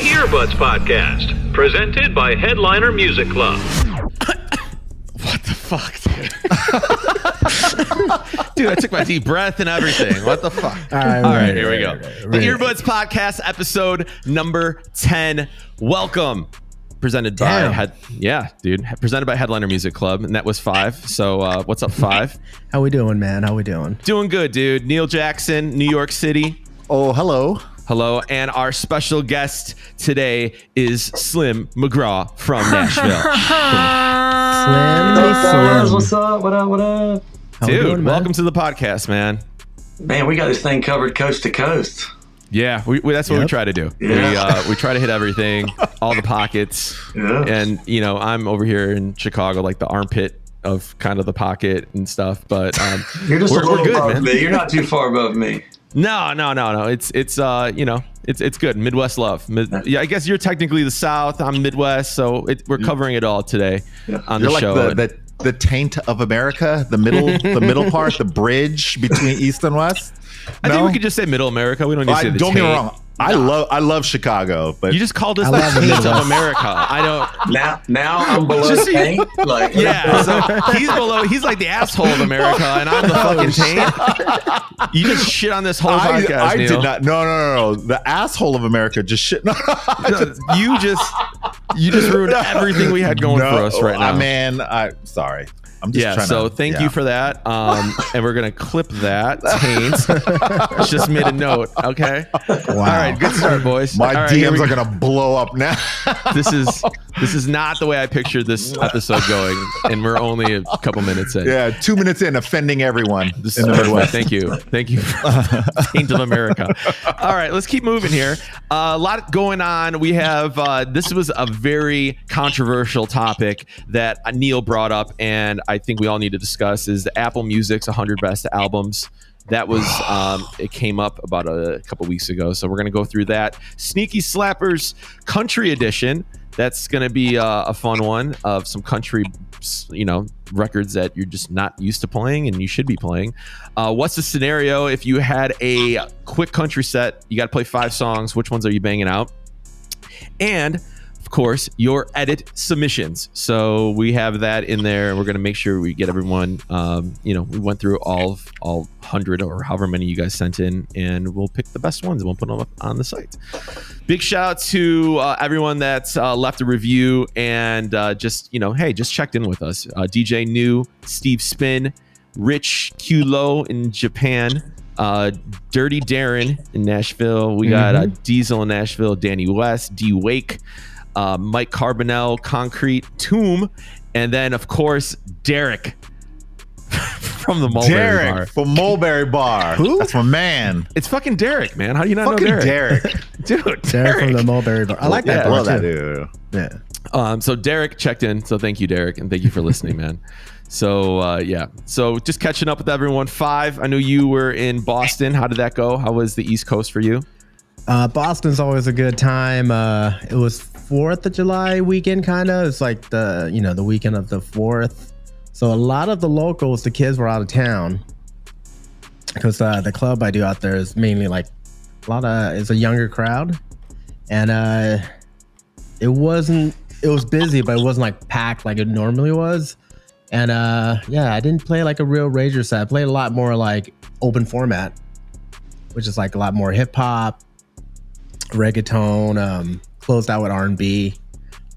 Earbuds Podcast, presented by Headliner Music Club. What the fuck, dude? Dude, I took my deep breath and everything. What the fuck? All right, here we go. The Earbuds Podcast, episode number 10. Welcome. Presented by presented by Headliner Music Club, and that was 5. So what's up, 5? How we doing, man? How we doing? Doing good, dude. Neil Jackson, New York City. Oh, hello. Hello, and our special guest today is Slim McGraw from Nashville. Slim. What's up? What up? Dude, welcome to the podcast, man. Man, we got this thing covered coast to coast. Yeah, that's what we try to do. Yeah. We try to hit everything, all the pockets. Yeah. And, you know, I'm over here in Chicago, like the armpit of kind of the pocket and stuff. But you're just we're a little good, above man. me. You're not too far above me. No. It's you know, it's good. Midwest love. Yeah, I guess you're technically the South. I'm Midwest, so we're covering it all today on the You're show. like the taint of America, the middle part, the bridge between East and West. I think we could just say Middle America. We don't need to say the don't get me taint. wrong. I love Chicago, but You just called us the taint of America. I don't. Now I'm below Just the so tank. Like, Yeah, so he's below. He's like the asshole of America, and I'm the fucking taint. You just shit on this whole podcast. I Neil. did not. No. The asshole of America just shit. No, You just ruined everything we had going for us right now. Man, sorry. I'm just trying so to, thank you for that. And we're gonna clip that. Taint. Just made a note. Okay. Wow. All right. Good start, boys. My All right, DMs are gonna blow up now. This is not the way I pictured this episode going, and we're only a couple minutes in. Yeah, 2 minutes in, offending everyone in the Midwest. Midwest. Thank you for Taint of America. All right, let's keep moving here. A lot going on. We have this was a very controversial topic that Neil brought up, and I think we all need to discuss is the Apple Music's 100 best albums. That was it came up about a couple weeks ago, so we're gonna go through that. Sneaky Slappers Country Edition. That's gonna be a fun one of some country, records that you're just not used to playing and you should be playing. What's the scenario if you had a quick country set? You got to play 5 songs. Which ones are you banging out? And of course, your edit submissions. So we have that in there, and we're going to make sure we get everyone. We went through all 100 or however many you guys sent in, and we'll pick the best ones and we'll put them up on the site. Big shout out to everyone that's left a review and just checked in with us. DJ New, Steve Spin, Rich Q Low in Japan, Dirty Darren in Nashville. We got Diesel in Nashville, Danny West, D Wake, Mike Carbonell, Concrete, Tomb, and then of course Derek from the Mulberry Bar. From Mulberry Bar. Who? That's my man. It's fucking Derek, man. How do you not Fucking know Derek? Derek. Dude, Derek from the Mulberry Bar. I like that I bar love that too. dude. Yeah. So Derek checked in. So thank you, Derek, and thank you for listening, man. So So just catching up with everyone. 5. I know you were in Boston. How did that go? How was the East Coast for you? Boston's always a good time. It was 4th of July weekend, kind of. It's like the weekend of the 4th. So a lot of the locals, the kids were out of town because the club I do out there is mainly like it's a younger crowd, and it was busy, but it wasn't like packed like it normally was. And I didn't play like a real rager set. I played a lot more like open format, which is like a lot more hip hop, reggaeton, closed out with R&B.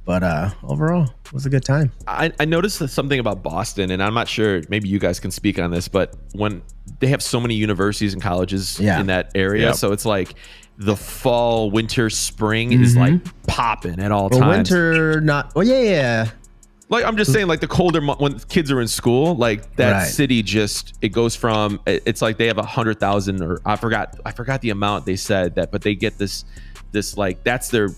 But overall, it was a good time. I noticed something about Boston, and I'm not sure, maybe you guys can speak on this, but when they have so many universities and colleges in that area, so it's like the fall, winter, spring is like popping at all times. Winter, not. Oh yeah. Like I'm just saying, like the colder when kids are in school, like that city it goes from it's like they have 100,000 or I forgot the amount they said that, but they get this like that's their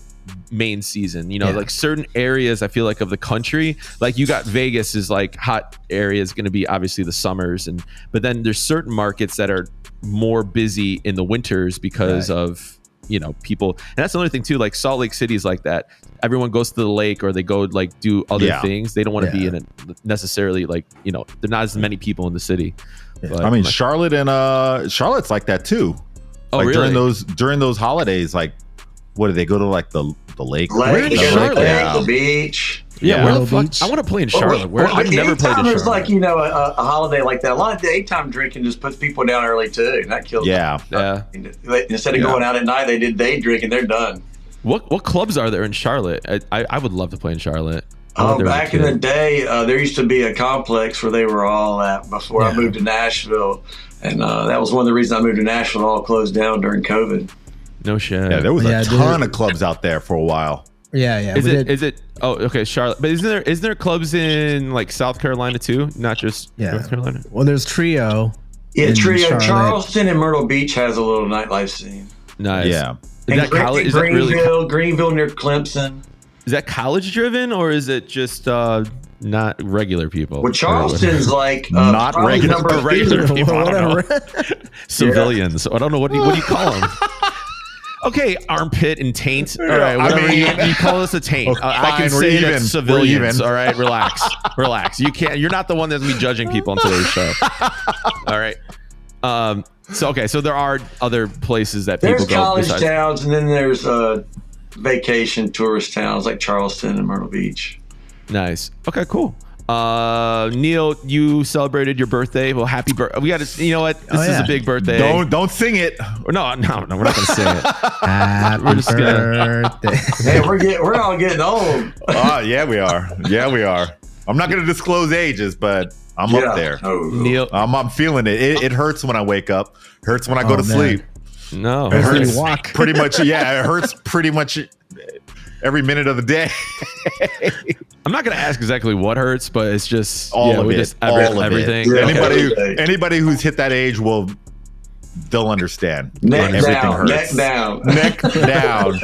main season, like certain areas I feel like of the country, like you got Vegas is like hot area is going to be obviously the summers, but then there's certain markets that are more busy in the winters because of people. And that's another thing too, like Salt Lake City is like that. Everyone goes to the lake or they go like do other things. They don't want to be in it necessarily, like there are not as many people in the city. But I mean, Charlotte's like that too. Oh, like really? during those holidays, like what do they go to like the lake? Lake, in Charlotte? the beach. Yeah, where the Myrtle fuck? Beach. I want to play in Charlotte. I've never played in Anytime there's Charlotte. like a holiday like that, a lot of daytime drinking just puts people down early too, and that kills. Yeah. Yeah. Instead of going out at night, they did day drink and they're done. What clubs are there in Charlotte? I would love to play in Charlotte. Back in the day, there used to be a complex where they were all at before I moved to Nashville, and that was one of the reasons I moved to Nashville. It all closed down during COVID. No shit. Yeah, there was a ton of clubs out there for a while. Yeah. Is it? Oh, okay, Charlotte. But isn't there clubs in like South Carolina too? Not just North Carolina. Well, there's Trio. Yeah, Trio, Charlotte. Charleston, and Myrtle Beach has a little nightlife scene. Nice. Yeah. Is that college? Is that really? Greenville near Clemson. Is that college driven or is it just not regular people? Well, Charleston's like Not probably regular- number regular two. people. I don't know. Civilians. I don't know what do you call them. Okay, armpit and taint. All right, whatever you call us a taint. I can fine, we're say even. that We're civilians. even. All right, relax. You can't. You're not the one that's gonna be judging people on today's show. All right. So there are other places that people There's go. college besides- towns, and then there's vacation tourist towns like Charleston and Myrtle Beach. Nice. Okay, cool. Neil, you celebrated your birthday. Well, happy birthday. We got to. You know what? This is a big birthday. Don't sing it. No, we're not gonna sing it. Happy just gonna- birthday. Hey, we're all getting old. Yeah, we are. I'm not going to disclose ages, but I'm up there. Oh. Neil, I'm feeling it. It hurts when I wake up. Hurts when I go to man. sleep. no. It When you hurts walk. pretty much. Yeah, it hurts pretty much every minute of the day. I'm not gonna ask exactly what hurts, but it's just All of we it. just All of it. everything. Yeah. Anybody who's hit that age they'll understand. Neck Everything down, hurts. neck down. Neck down.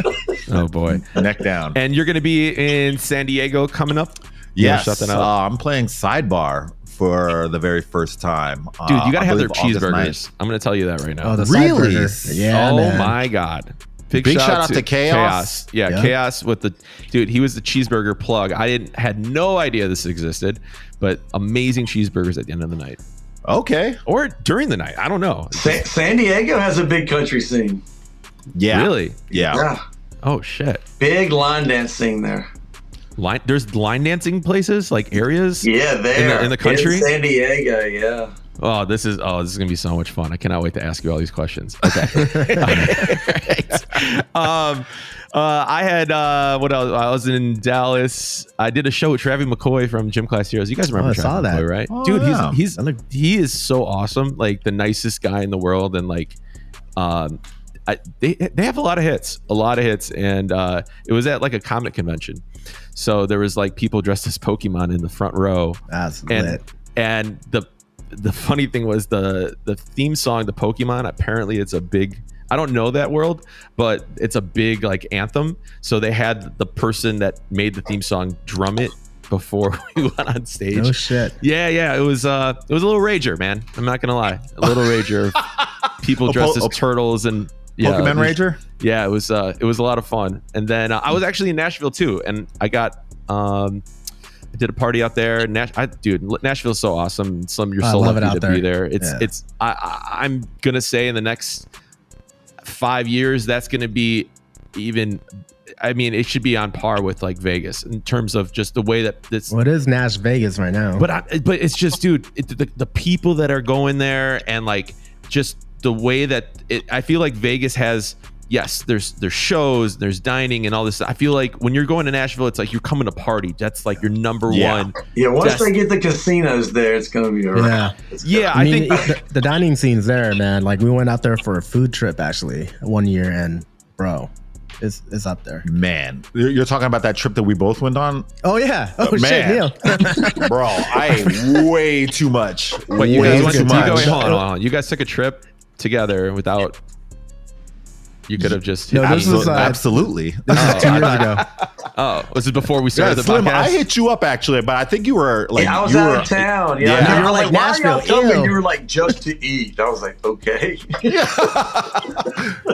Oh boy. Neck down. And you're gonna be in San Diego coming up. Yes, shout that out. I'm playing Sidebar for the very first time. Dude, you gotta I have their believe August cheeseburgers. 9th. I'm gonna tell you that right now. Oh, the side Really? burger. Yeah, oh man. my god. Big shout out to Chaos. Yeah, Yeah. Chaos with the dude. He was the cheeseburger plug. I had no idea this existed, but amazing cheeseburgers at the end of the night Okay. or during the night. I don't know. San Diego has a big country scene. Yeah. Really? Yeah. Yeah, Oh shit. big line dance scene there. There's line dancing places like areas. Yeah, there in the country? in San Diego. Yeah. Oh, this is gonna be so much fun. I cannot wait to ask you all these questions. Okay. All right. I had what else? I was in Dallas. I did a show with Travis McCoy from Gym Class Heroes. You guys remember I Travis saw that. McCoy, right? Oh, Dude, yeah. he is so awesome. Like the nicest guy in the world, and like they have a lot of hits, and it was at like a comic convention. So there was like people dressed as Pokemon in the front row. That's and lit. and the funny thing was the theme song, the Pokemon, apparently it's a big, I don't know that world, but it's a big like anthem. So they had the person that made the theme song drum it before we went on stage. No shit. Yeah, it was a little rager, man. I'm not gonna lie, a little rager. People dressed as turtles and Pokemon Ranger? Yeah, it was a lot of fun. And then I was actually in Nashville too, and I got I did a party out there. Dude, Nashville's so awesome. You're I so love it lucky out to there. be there. Yeah. I'm gonna say in the next 5 years, that's gonna be even. I mean, it should be on par with like Vegas in terms of just the way that this. Well, it is Nash Vegas right now. But it's just, dude, the people that are going there and like just the way that I feel like Vegas has. Yes, there's shows, there's dining and all this. I feel like when you're going to Nashville, it's like you're coming to party. That's like your number one. Yeah, once they get the casinos there, it's gonna be alright. Yeah, I mean, think the dining scene's there, man. Like we went out there for a food trip actually one year, and bro, it's up there. Man, you're talking about that trip that we both went on? Oh yeah. Oh shit, Man. Neil. Bro, I ate way too much. But you Way guys too much. hold on. You guys took a trip together without. You could have just. No, this was Absolutely. this is 2 years ago. Oh, this is before we Yeah, started the Slim, podcast. I hit you up actually, but I think you were like, I was you out were, of town. Yeah. Yeah, You you were were like, like, why are y'all Nashville, coming? ew. You were like, just to eat. I was like, okay.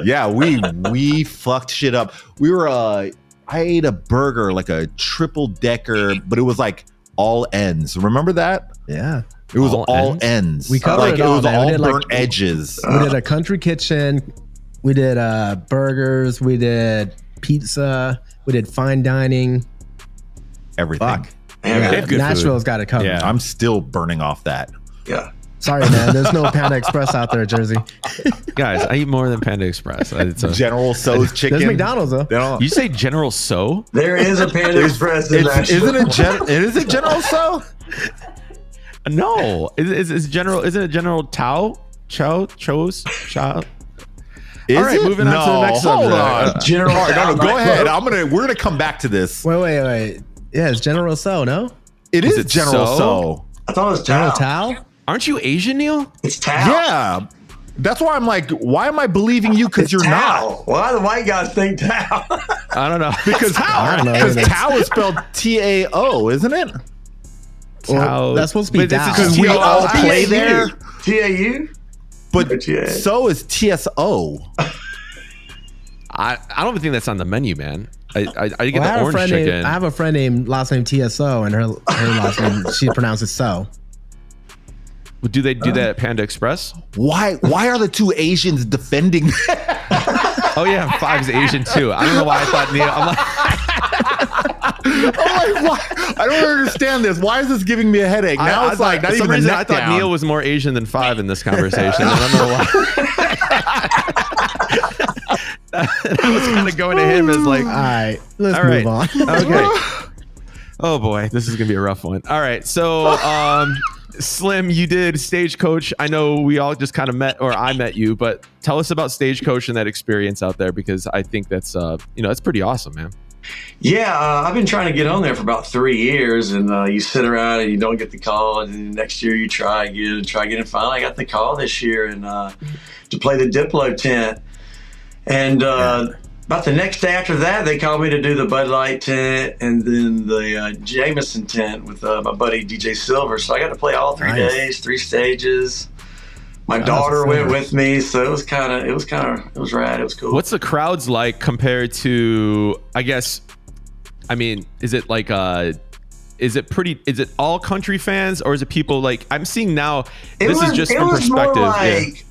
Yeah, we fucked shit up. We were I ate a burger, like a triple decker, but it was like all ends. Remember that? Yeah. It was All all ends? ends. We covered like it all, was man. We all did, like- burnt edges. We did a country kitchen. We did burgers. We did pizza. We did fine dining. Everything. Fuck. They have good Nashville's got it covered. Yeah. I'm still burning off that. Yeah. Sorry, man. There's no Panda Express out there, Jersey. Guys, I eat more than Panda Express. General So's chicken. There's McDonald's though. They don't- You say General So? There is a Panda Express in Isn't Nashville. it General So? No. Is General? Isn't it General Tao? Chose? Chow? Is All right, it? moving on to the next hold subject. on. General All right, Tao go ahead. nightclub. We're gonna come back to this. Wait. Yeah, it's General So, no? It is it General So? So. I thought it was General Tao. Tao? Aren't you Asian, Neil? It's Tao. Yeah. That's why I'm like, why am I believing you? Because you're Tao. not. Why do the white guys think Tao? I don't know. Because I don't know. Tao is spelled Tao, isn't it? Well, that's supposed to be But it's Tao. just Because we all play there. TAU? But Yeah. so is TSO. I don't even think that's on the menu, man. I get Well, the orange chicken. I have a friend named last name TSO, and her last name she pronounces So. Do they do that at Panda Express? Why are the two Asians defending that? Oh yeah, Five's Asian too. I don't know why I thought Neil. I'm like, Why? I don't understand this. Why is this giving me a headache? Now I it's like thought, not for some even a reason neck I thought down. Neil was more Asian than Five in this conversation. I don't know why. I was kind of going to him as like, All right, let's all right, move on. okay. Oh boy, this is gonna be a rough one. All right, so Slim, you did Stagecoach. I know we all just kind of met, or I met you, but tell us about Stagecoach and that experience out there, because I think that's that's pretty awesome, man. Yeah, I've been trying to get on there for about 3 years, and you sit around and you don't get the call, and then next year you try again, and finally I got the call this year, and to play the Diplo tent. And about the next day after that, they called me to do the Bud Light tent and then the Jameson tent with my buddy DJ Silver. So I got to play all 3 days, 3 stages. My daughter went with me, so it was rad. It was cool. What's the crowds like compared to, I guess, I mean, is it like is it all country fans, or is it people like I'm seeing now? This is just from perspective. More like,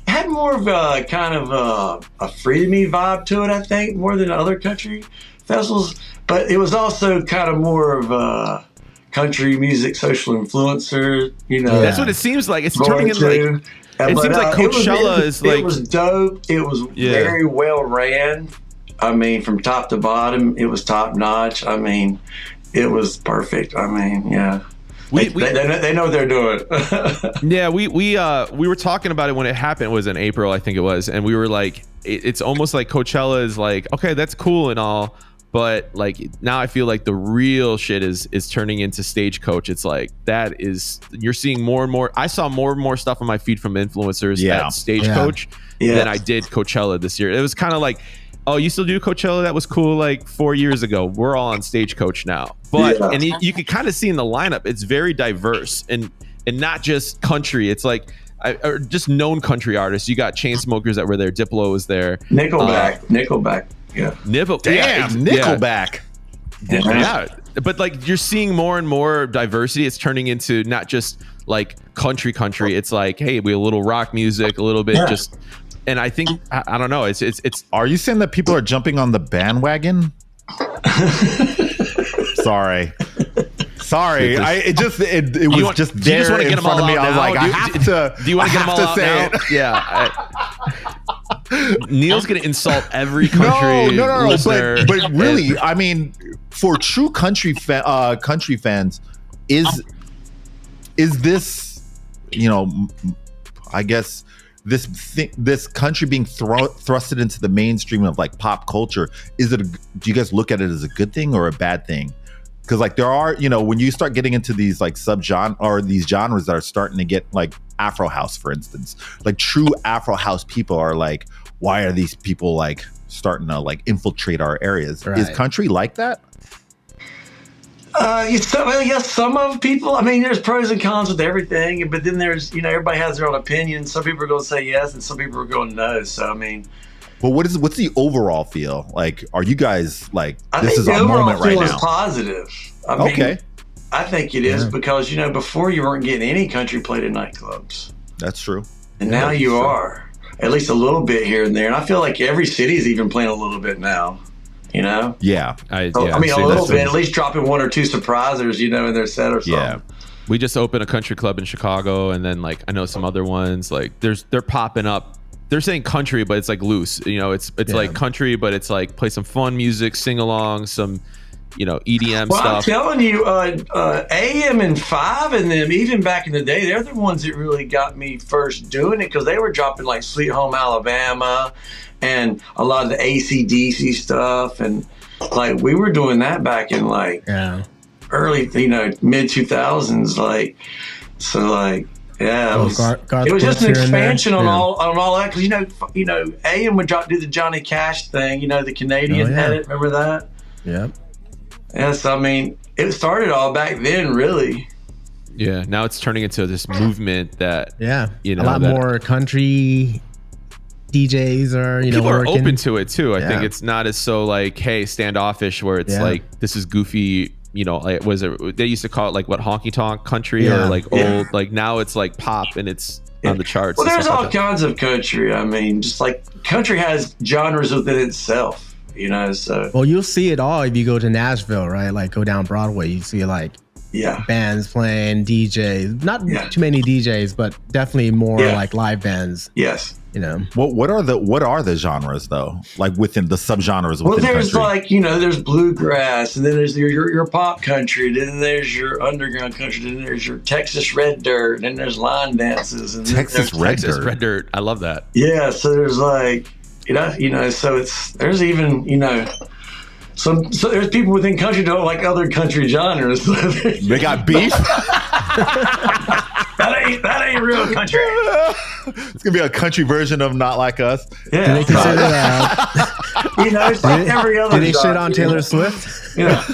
it had more of a kind of a Free to Me vibe to it, I think, more than other country festivals. But it was also kind of more of a country music social influencer, That's what it seems like. It's turning into like, it seems like Coachella is like. It was dope. It was very well ran. I mean, from top to bottom, it was top notch. I mean, it was perfect. I mean, yeah. They know what they're doing. Yeah, we were talking about it when it happened. It was in April, I think it was, and we were like, it's almost like Coachella is like, okay, that's cool and all, but like now I feel like the real shit is turning into Stagecoach. It's like you're seeing more and more. I saw more and more stuff on my feed from influencers at Stagecoach than I did Coachella this year. It was kind of like, oh, you still do Coachella? That was cool like 4 years ago. We're all on Stagecoach now. But and you can kind of see in the lineup, it's very diverse and not just country. It's like or just known country artists. You got Chainsmokers that were there. Diplo was there. Nickelback. Yeah. Nickelback. Yeah. But like you're seeing more and more diversity. It's turning into not just like country. It's like, hey, we have a little rock music, a little bit just. And I think I don't know. It's. Are you saying that people are jumping on the bandwagon? Sorry. It was just there. You just want to get in them front all of me. out I was now? like, I have to. Do you want to get them all out say now? it. Yeah. Neil's gonna insult every country No. listener. But really, I mean, for true country fans, is this, I guess. This country being thrusted into the mainstream of like pop culture, do you guys look at it as a good thing or a bad thing? Because like there are, when you start getting into these like subgenre or these genres that are starting to get like Afro house, for instance, like true Afro house people are like, why are these people like starting to like infiltrate our areas? Right. Is country like that? Yes, some of people. I mean, there's pros and cons with everything, but then there's, everybody has their own opinion. Some people are going to say yes, and some people are going no. So I mean, but what's the overall feel like? Are you guys like this is our moment right now? Is positive. I mean, I think it is because before you weren't getting any country played in nightclubs. That's true. And now you are. at least a little bit here and there. And I feel like every city is even playing a little bit now, you know? Yeah. I mean, a little bit, at least dropping one or two surprisers, you know, in their set or something. Yeah. We just opened a country club in Chicago, and then like I know some other ones. Like they're popping up. They're saying country, but it's like loose. You know, it's like country, but it's like play some fun music, sing along, some EDM well, stuff. I'm telling you, AM and 5 and them, even back in the day, they're the ones that really got me first doing it because they were dropping like Sweet Home Alabama and a lot of the AC/DC stuff, and like we were doing that back in like early, mid 2000s, like so, like yeah, it was just an expansion on all that because AM would do the Johnny Cash thing, the Canadian edit. Remember that? Yeah. Yes, I mean it started all back then, really. Yeah, now it's turning into this movement that a lot more country DJs are people working. are open to it too. I think it's not as so like hey standoffish where it's like this is goofy. Like was it? They used to call it like what honky tonk country or like old. Like now it's like pop and it's on the charts. Well, there's all kinds of country. I mean, just like country has genres within itself. So well, you'll see it all if you go to Nashville, right? Like go down Broadway, you see like bands playing, DJs. Not too many DJs, but definitely more like live bands. Yes. What are the genres though? Like within the subgenres within there's country? like there's bluegrass, and then there's your pop country, then there's your underground country, then there's your Texas red dirt, and then there's line dances, and Texas red dirt. I love that. Yeah, so there's like so there's even so there's people within country don't like other country genres. They got beef. That ain't real country. It's gonna be a country version of Not Like Us. Yeah, do they consider that? It's like every other. Do they shit on Taylor Swift? Yeah,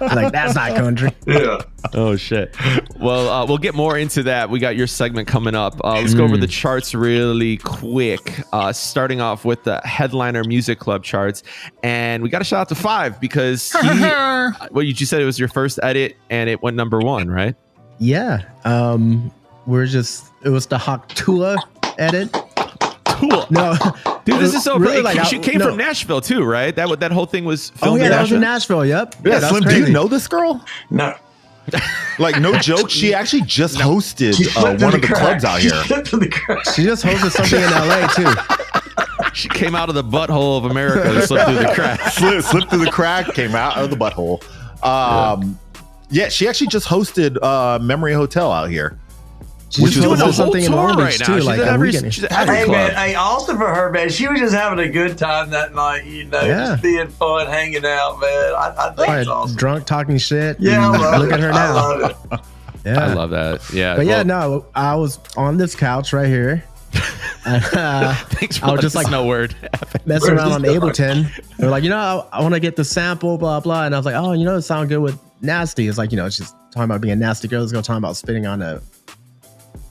like that's not country. Yeah. Oh shit. Well, we'll get more into that. We got your segment coming up. Let's go over the charts really quick. Starting off with the Headliner Music Club charts, and we got to shout out to 5 because you just said it was your first edit and it went number 1, right? Yeah. It was the Hawk Tuah edit. Cool. No, dude, this is so really great. She came from Nashville too, right? That whole thing was filmed in that was Nashville. in Nashville. Yep. Yeah, Slim, do you know this girl? No. Like no joke, she actually just hosted one of the clubs out here. She just hosted something in LA too. She came out of the butthole of America and slipped through the crack. Slipped through the crack, came out of the butthole. Yeah, she actually just hosted Memory Hotel out here. She's doing the something in Long Beach right too, now. like She's at every club. Man, hey, also for her, man, she was just having a good time that night, just being fun, hanging out, man. I think it's awesome. Drunk, talking shit. Yeah, look at her now. I love it. Yeah, I love that. Yeah, but I was on this couch right here. Thanks for I was just like no word messing around on Ableton. They were like, I want to get the sample, blah blah, and I was like, it sounds good with Nasty. It's like, it's just talking about being a nasty girl. It's gonna talk about spitting on a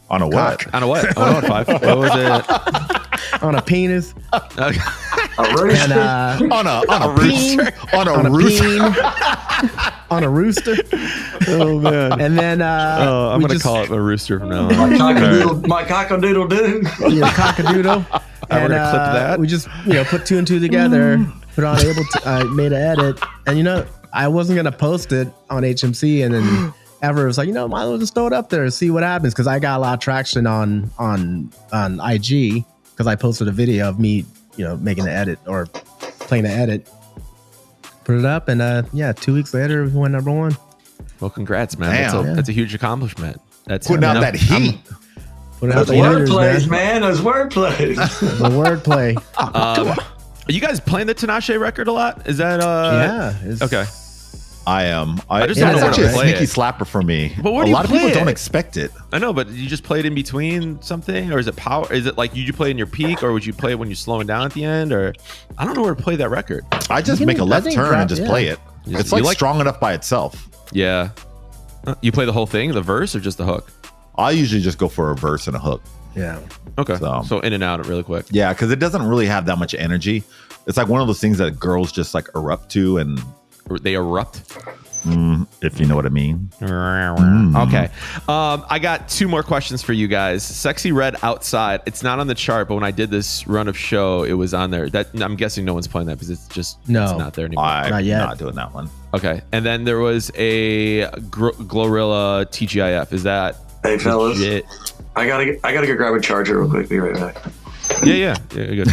what? On a what? On 5. What was it? On a penis. A rooster. And, on a rooster. On a rooster. On a rooster. Oh man. And then I'm gonna call it a rooster from now on. My cockadoodle doo. Yeah, cockadoodle. I'm gonna clip that. We just put 2 and 2 together, put on Ableton, made an edit, and I wasn't gonna post it on HMC, and then Ever was like, might as well just throw it up there and see what happens, because I got a lot of traction on IG because I posted a video of me making the edit or playing the edit, put it up, and 2 weeks later we went number 1. Well, congrats, man. That's a huge accomplishment. That's putting out that heat. Those wordplays, man. Those wordplays. The wordplay. Are you guys playing the Tinashe record a lot? Is that okay? I am. It's actually a sneaky slapper for me. But a lot of people don't expect it. I know, but you just play it in between something, or is it power? Is it like you play in your peak, or would you play it when you're slowing down at the end? Or I don't know where to play that record. I just make a left turn and just play it. It's like strong enough by itself. Yeah. You play the whole thing, the verse, or just the hook? I usually just go for a verse and a hook. Yeah. Okay. So in and out really quick. Yeah, because it doesn't really have that much energy. It's like one of those things that girls just like erupt to, and they erupt. If you know what I mean. Okay. I got 2 more questions for you guys. Sexy Red Outside. It's not on the chart, but when I did this run of show, it was on there. That I'm guessing no one's playing that because it's not there anymore. I'm Not yet. not doing that one. Okay. And then there was a Glorilla TGIF. Is that Hey fellas, legit? I gotta go grab a charger real quick. Be right back. Yeah, good.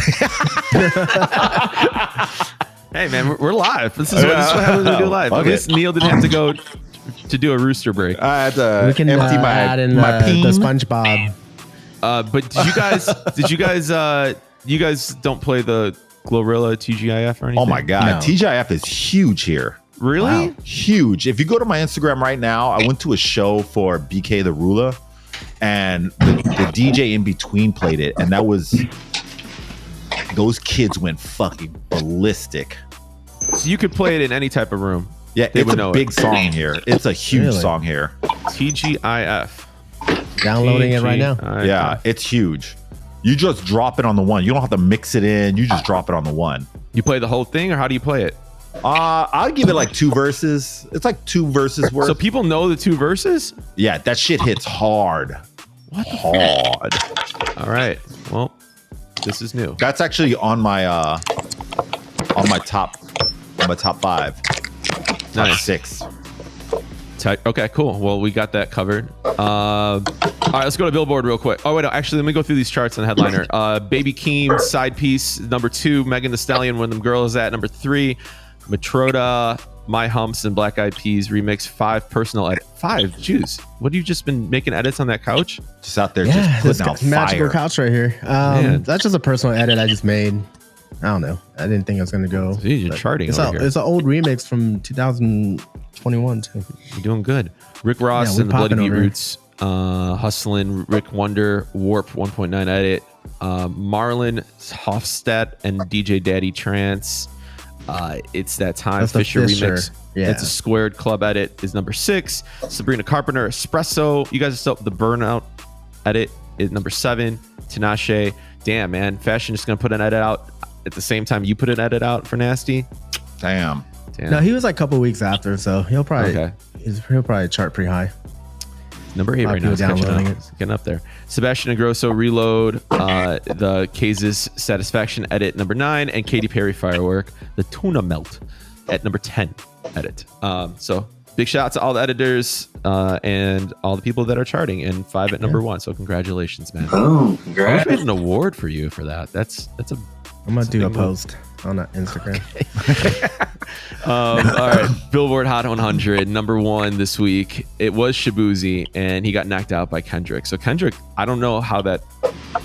Hey man, we're live. This is what happens when we do live. At least Neil didn't have to go to do a rooster break. I had to We can empty add in my the peen. SpongeBob. But you guys don't play the Glorilla TGIF or anything? Oh my God. No. TGIF is huge here. Really? Wow. Huge. If you go to my Instagram right now, I went to a show for BK the Ruler and the DJ in between played it. And those kids went fucking ballistic. So you could play it in any type of room. Yeah, They it's would a know big it. song here. It's a huge Really? song here. TGIF. Downloading it right now. TGIF. Yeah, it's huge. You just drop it on the one. You don't have to mix it in. You just drop it on the one. You play the whole thing, or how do you play it? I'll give it like 2 verses. It's like 2 verses worth. So people know the 2 verses? Yeah, that shit hits hard. Hard. All right. Well, this is new. That's actually on my top 5. Nice. 6. Okay, cool. Well, we got that covered. All right, let's go to Billboard real quick. Oh, wait, no, actually, let me go through these charts on the headliner. Baby Keem, Side Piece, number 2. Megan Thee Stallion, When Them Girls At, number 3. Matroda, My Humps, and Black Eyed Peas remix 5 personal edit. 5? Jeez. What have you just been making edits on that couch? Just out there, Yeah, just this putting out magical fire. couch right here. Man. That's just a personal edit I just made. I don't know. I didn't think it was gonna go. Jeez, you're but charting It's over here. It's an old remix from 2021 too. You're doing good. Rick Ross Yeah, we and the Bloody popping Beat over here. Roots, Hustlin', Rick Wonder, Warp 1.9 edit, Marlon Hofstadt and DJ Daddy Trance. It's That Time, That's the Fisher Fisher, remix. yeah. It's a Squared Club edit is number 6. Sabrina Carpenter, Espresso. You guys are still the Burnout edit is number 7. Tinashe. Damn, man. Fashion is going to put an edit out at the same time you put an edit out for Nasty. Damn. Damn. No, he was like a couple weeks after, so he'll probably Okay. he'll probably chart pretty high. Number 8 A lot right of now. people It's catching up. downloading it. It's getting up there. Sebastian Ingrosso, Reload, the Cases Satisfaction edit, number 9, and Katy Perry Firework, the Tuna Melt at number 10 edit. So big shout out to all the editors and all the people that are charting, and 5 at number 1. So congratulations, man. Boom! I wish Congrats. we had an award for you for that. That's a I'm gonna do a big move. post on that Instagram. all right. Billboard Hot 100, number 1 this week. It was Shabuzi, and he got knocked out by Kendrick. So Kendrick, I don't know how that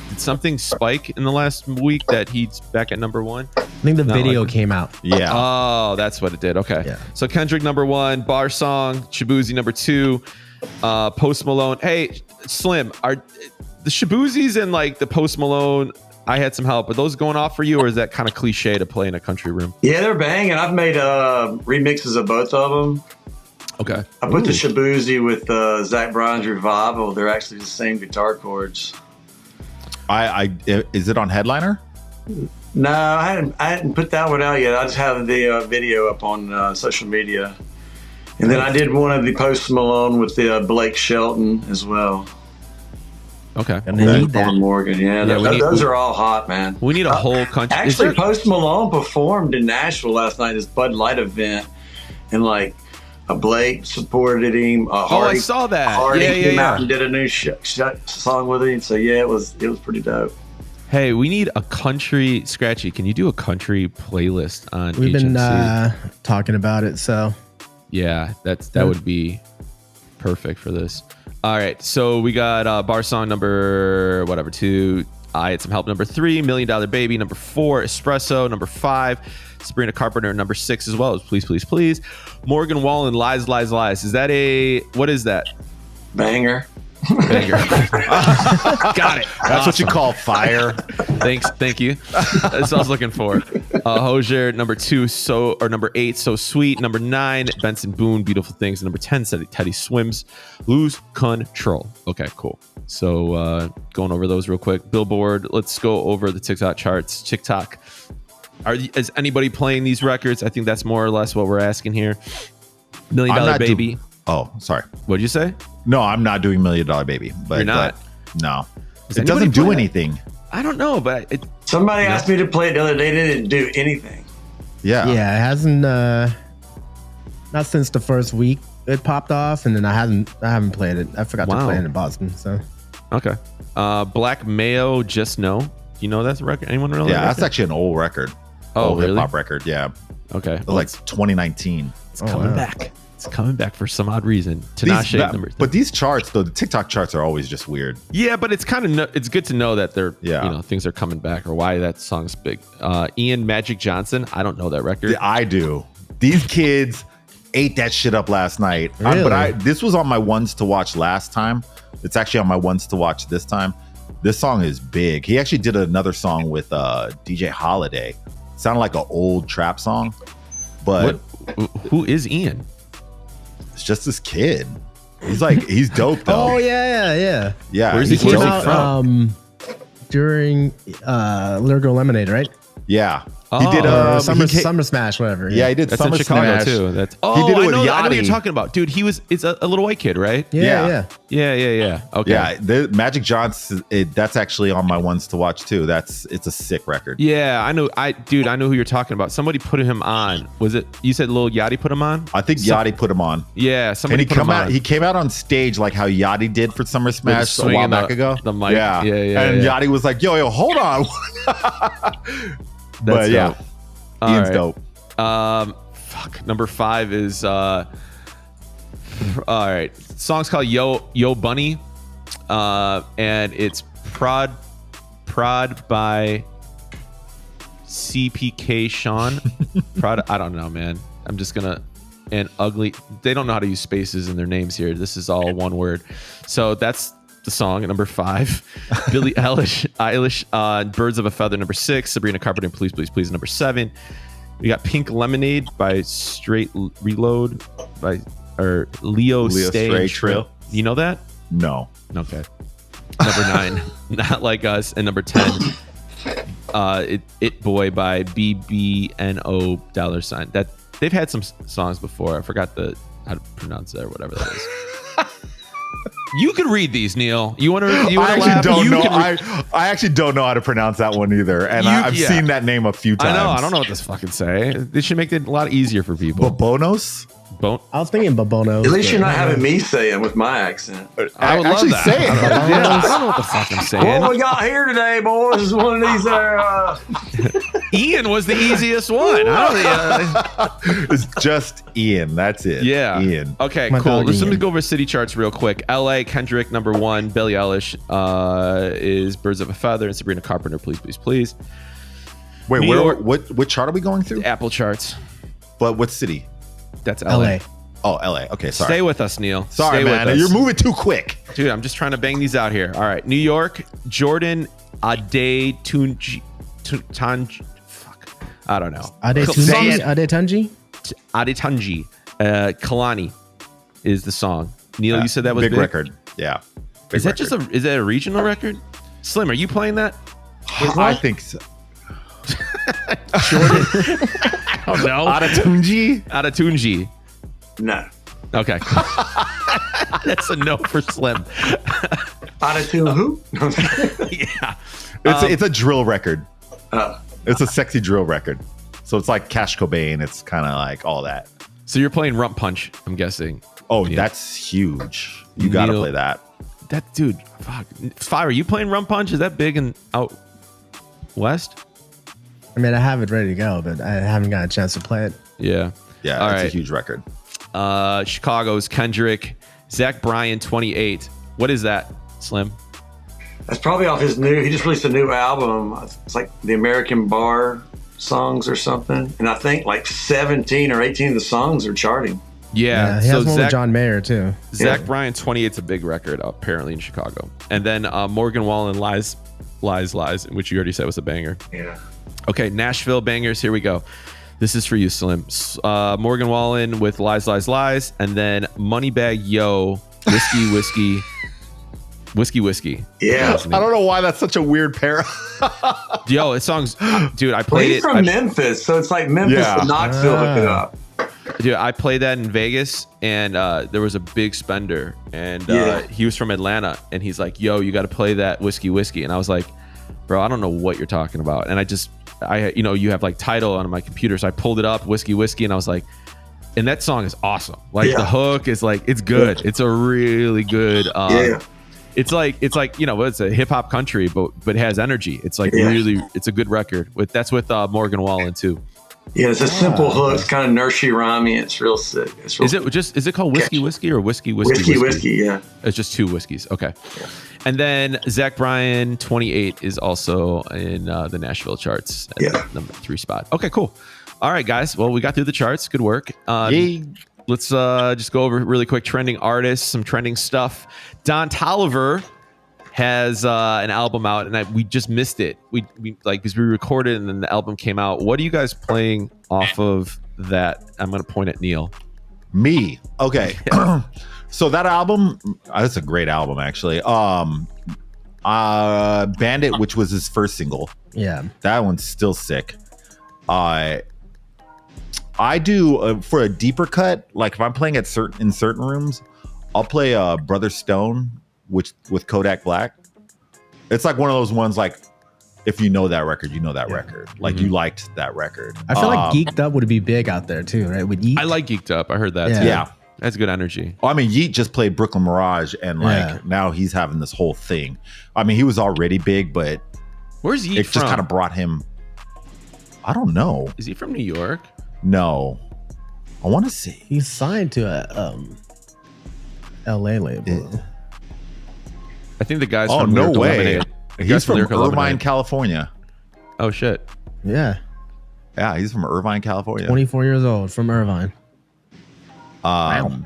did something spike in the last week that he's back at number 1. I think the Not video like- came out. Yeah. Oh, that's what it did. Okay. Yeah. So Kendrick number 1, Bar Song, Shabuzi number 2, Post Malone. Hey, Slim, are the Shabuzis and like the Post Malone? I had some help. Are those going off for you, or is that kind of cliche to play in a country room? Yeah, they're banging. I've made remixes of both of them. Okay. I put the Shabuzi with Zach Bryan's Revival. They're actually the same guitar chords. Is it on Headliner? No, I hadn't put that one out yet. I just have the video up on social media. And then I did one of the Post Malone with the Blake Shelton as well. Okay. And they need that. Paul Morgan. Yeah, those are all hot, man. We need a whole country. Is Actually, there- Post Malone performed in Nashville last night, this Bud Light event, and like a Blake supported him. I saw that. Hardy Yeah, yeah, came yeah. out and did a new song with him. So yeah, it was pretty dope. Hey, we need a country. Scratchy, can you do a country playlist on We've been HMC? talking about it, so Yeah, that would be perfect for this. All right, so we got Bar Song number 2. I Had Some Help number 3. $1 Million Baby number 4. Espresso number 5. Sabrina Carpenter number 6 as well as Please Please Please. Morgan Wallen, Lies Lies Lies. Is that what is that? Banger. Banger. Got it. That's what you call fire. Thank you. That's what I was looking for. Hosier number 2, number 8, So Sweet. Number 9, Benson Boone, Beautiful Things. Number 10, Teddy Swims, Lose Control. Okay, cool. So going over those real quick. Billboard. Let's go over the TikTok charts. TikTok. Is anybody playing these records? I think that's more or less what we're asking here. $1 Million not Baby. Oh, sorry. What'd you say? No, I'm not doing $1 Million Baby. But You're not? But no. Is It anybody doesn't do playing it? anything. I don't know, but Somebody asked me to play it the other day. They didn't do anything. Yeah. Yeah, it hasn't. Not since the first week it popped off, and then I haven't played it. I forgot to Wow. play it in Boston. So okay. Black Mayo, Just Know. Do you know that's a record? Anyone know? Yeah, that that's record? actually an old record. Oh, old really? hip hop record. Yeah. Okay. It was like 2019. It's coming wow. back. It's coming back for some odd reason. Tinashe number. But these charts, though, the TikTok charts are always just weird. Yeah, but it's kind of it's good to know that they're Yeah. things are coming back or why that song's big. Ian Magic Johnson. I don't know that record. I do. These kids ate that shit up last night. Really? This was on my ones to watch last time. It's actually on my ones to watch this time. This song is big. He actually did another song with DJ Holiday. Sounded like an old trap song, but Who is Ian? it's just this kid. He's dope though. Oh yeah. Yeah. Where's he's he Came Where's dope. he out from? during Lyrical Lemonade, right? Yeah. Oh, he did Or Summer he ca- Summer Smash, whatever. Yeah, he did That's Summer in Chicago Smash. too. That's He did it I with know what you're Yachty. talking about, dude. It's a little white kid, right? Yeah. Yeah. Okay. Yeah, the Magic Johnson. That's actually on my ones to watch too. It's a sick record. Yeah, I know. I know who you're talking about. Somebody put him on. Was it you said Lil Yachty put him on? I think Yachty put him on. Yeah, And somebody he put him on. He came out on stage like how Yachty did for Summer Smash a swinging while back ago. the mic. Yeah. Yeah, And yeah. Yachty was like, "Yo, hold on." That's But yeah, dope. All Ian's right. dope. Number 5 is all right. Song's called Yo Bunny, and it's prod by CPK Sean. Prod. I don't know, man. I'm just gonna and ugly. They don't know how to use spaces in their names here. This is all one word. So that's the song at number 5. Billie Eilish, Birds of a Feather, number 6. Sabrina Carpenter, Please Please Please, number 7. We got Pink Lemonade by Straight Reload by Leo Stay Trill. You know that? No. Okay. Number 9, Not Like Us, and number 10, It Boy by BBNO $. That they've had some songs before. I forgot how to pronounce it or whatever that is. You can read these, Neil. You want to? I actually don't know. I actually don't know how to pronounce that one either. And I've seen that name a few times. I know. I don't know what this fucking say. They should make it a lot easier for people. Bobonos? I was thinking Babono. At least you're not having me say it with my accent. I would actually love that. say it. Yeah, I don't know what the fuck I'm saying. What we got here today, boys, is one of these there. Ian was the easiest one. It's just Ian. That's it. Yeah. Ian. Okay, My cool. dog Let's Ian. go over city charts real quick. LA, Kendrick, number 1. Billie Eilish is Birds of a Feather, and Sabrina Carpenter, Please Please Please. Wait, New where? York. What chart are we going through? Apple charts. But what city? That's LA. LA. Oh, LA. Okay, sorry. Stay with us, Neil. Sorry, Stay man. with us. You're moving too quick. Dude, I'm just trying to bang these out here. All right. New York, Jordan Adetunji. Fuck. I don't know. Adetunji? Adetunji. Kalani is the song. Neil, you said that was big record. Yeah. Big Is that just is that a regional record? Slim, are you playing that? I think so. Jordan. I don't know. Adetunji. No. Okay. That's a no for Slim. Attitude who? Yeah. It's a drill record. Oh. It's a sexy drill record. So it's like Cash Cobain. It's kind of like all that. So you're playing Rump Punch, I'm guessing. Oh, Yeah. that's huge. You got to Neil- play that. That dude, fuck. Fire, are you playing Rump Punch? Is that big and out west? I mean, I have it ready to go, but I haven't got a chance to play it. Yeah. Yeah, All it's right. a huge record. Chicago's Kendrick, Zach Bryan, 28. What is that, Slim? That's probably off his he just released a new album. It's like the American Bar songs or something. And I think like 17 or 18 of the songs are charting. Yeah. He has So one Zach, with John Mayer too. Zach Yeah. Bryan, 28 is a big record apparently in Chicago. And then Morgan Wallen, Lies, which you already said was a banger. Yeah. Okay, Nashville bangers. Here we go. This is for you, Slim. Morgan Wallen with Lies, and then Moneybag Yo, Whiskey. Yeah. I don't know why that's such a weird pair. Yo, it song's, dude. I Well, played he's it. from Memphis, so it's like Memphis Yeah. to Knoxville hook it up. Dude, I played that in Vegas, and there was a big spender, and he was from Atlanta, and he's like, "Yo, you got to play that Whiskey," and I was like, "Bro, I don't know what you're talking about." And you have like Tidal on my computer, so I pulled it up, Whiskey, and I was like, and that song is awesome. Like the hook is like, it's good. It's a really good. It's like it's a hip hop country, but it has energy. It's like really, it's a good record. That's with Morgan Wallen too. Yeah, it's a simple hook. It's kind of nursery rhymey. It's real sick. It's real is it called Whiskey or Whiskey? Whiskey, yeah. It's just 2 whiskeys. Okay. Yeah. And then Zach Bryan 28 is also in the Nashville charts at number 3 spot. Okay, cool. All right, guys. Well, we got through the charts. Good work. Let's just go over really quick trending artists, some trending stuff. Don Toliver has an album out, and we just missed it. We because we recorded and then the album came out. What are you guys playing off of that? I'm going to point at Neil. Me. Okay. So that album, that's a great album actually. Bandit, which was his first single. Yeah. That one's still sick. I do for a deeper cut, like if I'm playing in certain rooms, I'll play Brother Stone with Kodak Black. It's like one of those ones like if you know that record, you know that record. Like you liked that record. I feel like Geeked Up would be big out there too, right? With Yeet. I like Geeked Up. I heard that too. Yeah. That's good energy. I mean, Yeet just played Brooklyn Mirage, and now he's having this whole thing. I mean, he was already big, but where's Yeet from? It just kind of brought him. I don't know. Is he from New York? No, I want to see. He's signed to a LA label. I think the guy's from no way. Lemonade. He's from Irvine, California. Oh shit. Yeah, he's from Irvine, California. 24 years old, from Irvine. All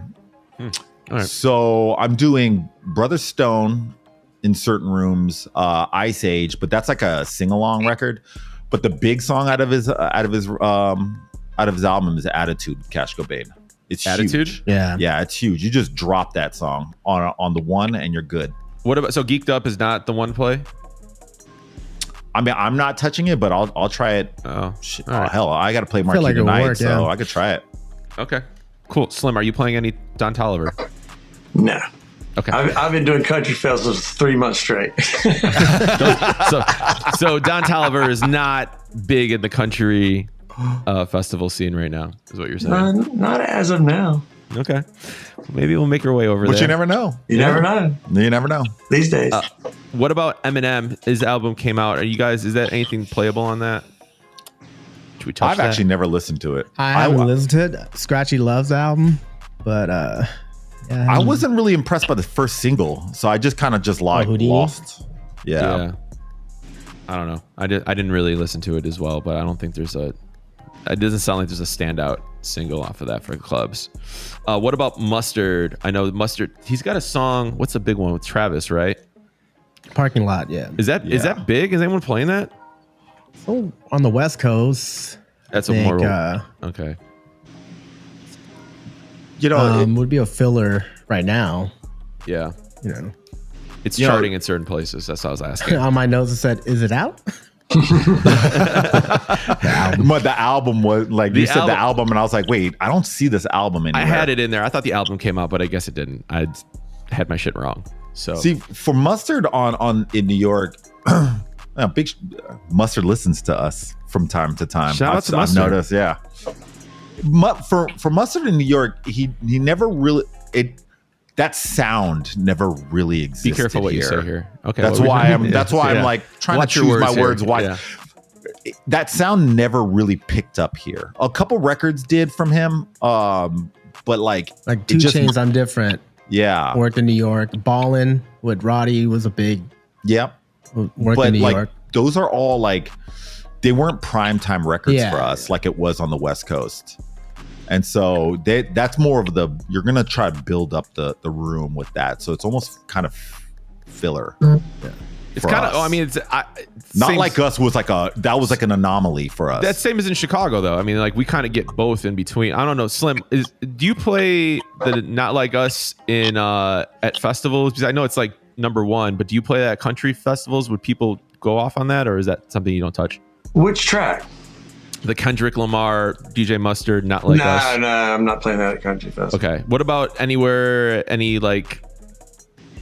right. So I'm doing Brother Stone in certain rooms, Ice Age, but that's like a sing-along record. But the big song out of his album is Attitude, Cash Cobain. It's Attitude? Huge. Yeah, it's huge. You just drop that song on the one, and you're good. What about Geeked Up is not the one play? I mean, I'm not touching it, but I'll try it. Oh, hell, I got to play Marquee like tonight, so I could try it. Okay, cool. Slim, are you playing any Don Toliver? No. Okay. I've been doing country festivals 3 months straight. So Don Toliver is not big in the country festival scene right now, is what you're saying? Not as of now. Okay. Maybe we'll make our way over there. But you never know. You never know. You never know. These days. What about Eminem? His album came out. Are you guys, is that anything playable on that? Should we touch I've actually never listened to it. I haven't listened to it. Scratchy loves the album, but I wasn't really impressed by the first single, so I just kind of lost. Yeah. I don't know. I didn't really listen to it as well, but I don't think it doesn't sound like there's a standout single off of that for clubs. What about Mustard? I know Mustard, he's got a song. What's the big one with Travis, right? Parking Lot, yeah. Is that big? Is anyone playing that? So on the West Coast, that's I think, a more okay. You know, would be a filler right now. Yeah, it's charting in certain places. That's what I was asking. On my notes, it said, "Is it out?" The album was like you said the album, and I was like, wait, I don't see this album anywhere. I had it in there. I thought the album came out, but I guess it didn't. I had my shit wrong. So see, for Mustard on in New York, big Mustard listens to us from time to time. Shout out to Mustard. I've noticed, yeah. For Mustard in New York, he never really that sound never really existed. Be careful what here. you say here. Okay, that's why I'm like trying to choose my words. Why? Yeah. That sound never really picked up here. A couple records did from him, but like 2 Chainz, I'm Different. Yeah, worked in New York. Ballin' with Roddy was a big. Yep. Worked in New York. Those are all like they weren't primetime records for us like it was on the West Coast. And so that's more of you're going to try to build up the room with that. So it's almost kind of filler. Yeah. It's kind of, I mean, it's not like us was that was like an anomaly for us. That's same as in Chicago though. I mean, like we kind of get both in between. I don't know. Slim, do you play the Not Like Us in at festivals? Because I know it's like number 1, but do you play that at country festivals? Would people go off on that, or is that something you don't touch? Which track? The Kendrick Lamar, DJ Mustard, Not Like Us? No, I'm not playing that at Country Fest. Okay. What about anywhere, any like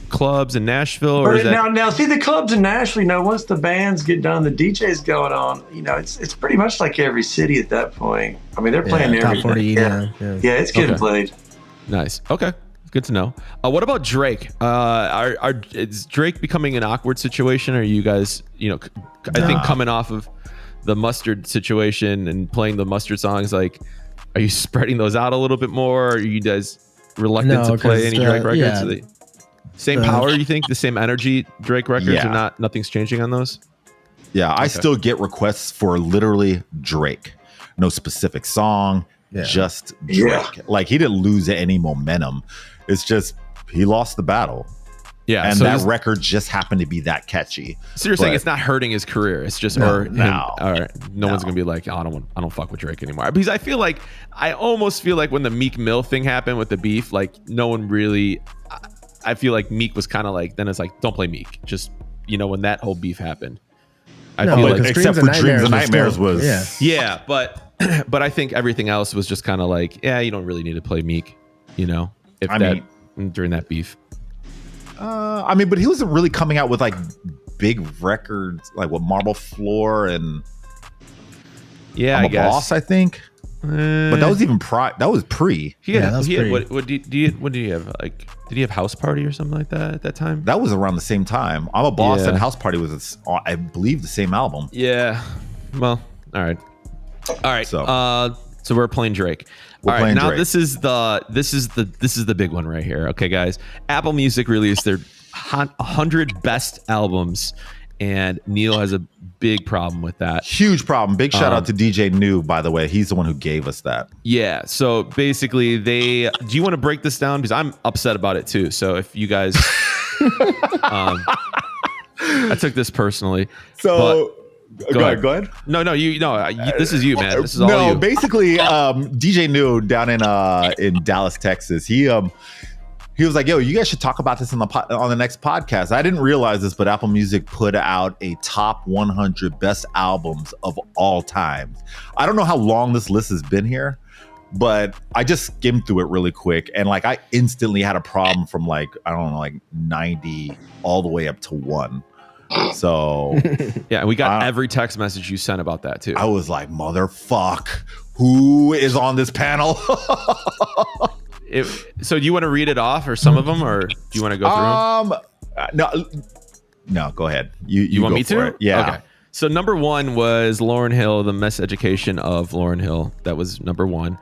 clubs in Nashville? Or is that... now, see the clubs in Nashville, once the bands get done, the DJ's going on, it's pretty much like every city at that point. I mean, they're playing top everything. 40, yeah, it's getting played. Nice. Okay. Good to know. What about Drake? Is Drake becoming an awkward situation? Or are you guys, I think coming off of the Mustard situation and playing the Mustard songs, like, are you spreading those out a little bit more? Or are you guys reluctant to play any Drake records? Yeah. Same power, you think? The same energy Drake records, Yeah. or nothing's changing on those? Yeah, I still get requests for literally Drake. No specific song, just Drake. Yeah. Like, he didn't lose any momentum. It's just he lost the battle. Yeah, And so that record just happened to be that catchy. So you're saying it's not hurting his career? It's just No. all right. No one's gonna be like, I don't fuck with Drake anymore. Because I almost feel like when the Meek Mill thing happened with the beef, like no one really. I feel like Meek was kind of like, then it's like, don't play Meek. Just when that whole beef happened. I feel like except for Dreams and Nightmares was yeah, but I think everything else was just kind of like, yeah, you don't really need to play Meek. During that beef. But he wasn't really coming out with like big records like what Marble Floor and I guess Boss, I think. But that was even that was pre. What did he have? Like, did he have House Party or something like that at that time? That was around the same time. I'm a Boss and House Party was, I believe, the same album. Yeah. Well, all right. So we're playing Drake. All right, now Drake. This is the big one right here. Okay, guys. Apple Music released their 100 best albums, and Neil has a big problem with that. Huge problem. Big shout out to DJ New, by the way. He's the one who gave us that. Yeah. So basically, do you want to break this down? Because I'm upset about it too. So if you guys, I took this personally. So. Go ahead. No, this is you, man. This is all you. No, basically, DJ New down in Dallas, Texas. He was like, "Yo, you guys should talk about this on the next podcast." I didn't realize this, but Apple Music put out a top 100 best albums of all time. I don't know how long this list has been here, but I just skimmed through it really quick, and like I instantly had a problem from like 90 all the way up to 1. So yeah, we got every text message you sent about that too. I was like, motherfuck, who is on this panel? So do you want to read it off or some of them, or do you want to go through them? No, go ahead. You want me to? It. Yeah. Okay. So number 1 was Lauryn Hill, The Miseducation of Lauryn Hill. That was number 1.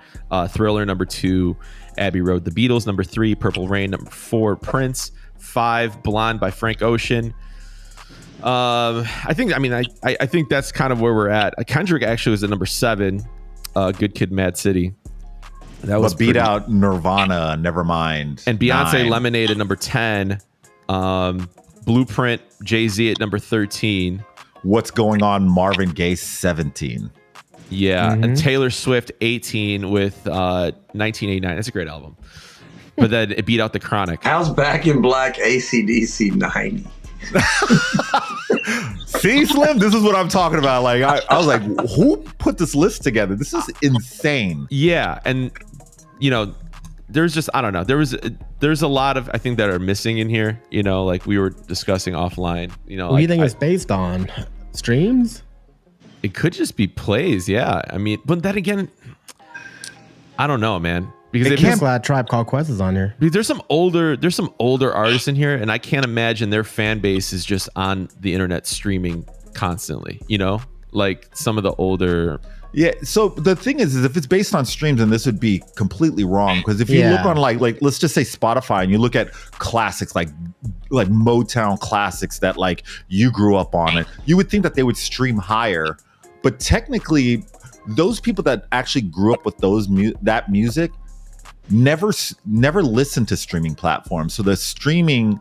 Thriller, number 2. Abbey Road, The Beatles, number 3. Purple Rain, number 4. Prince, 5. Blonde by Frank Ocean. I think that's kind of where we're at. Kendrick actually was at number 7. Good Kid, Mad City. That was beat out Nirvana, Nevermind, and Beyonce 9. Lemonade at number 10. Blueprint, Jay-Z at number 13. What's Going On, Marvin Gaye 17. Yeah, and Taylor Swift 18 with 1989. That's a great album. But then it beat out The Chronic. How's Back in Black AC/DC 90? See, Slim, this is what I'm talking about. Like I was like, who put this list together? This is insane. Yeah, and there's just, I don't know, there's a lot of, I think, that are missing in here, like we were discussing offline. What do you think it's based on? Streams? It could just be plays. Yeah, I mean, but then again, I don't know, man. Because Mixcloud Tribe Called Quest is on here. Because there's some older artists in here, and I can't imagine their fan base is just on the internet streaming constantly. Like some of the older. Yeah. So the thing is if it's based on streams, then this would be completely wrong. Because if you look on like let's just say Spotify, and you look at classics like Motown classics that like you grew up on, it, you would think that they would stream higher, but technically, those people that actually grew up with that music never listened to streaming platforms. So the streaming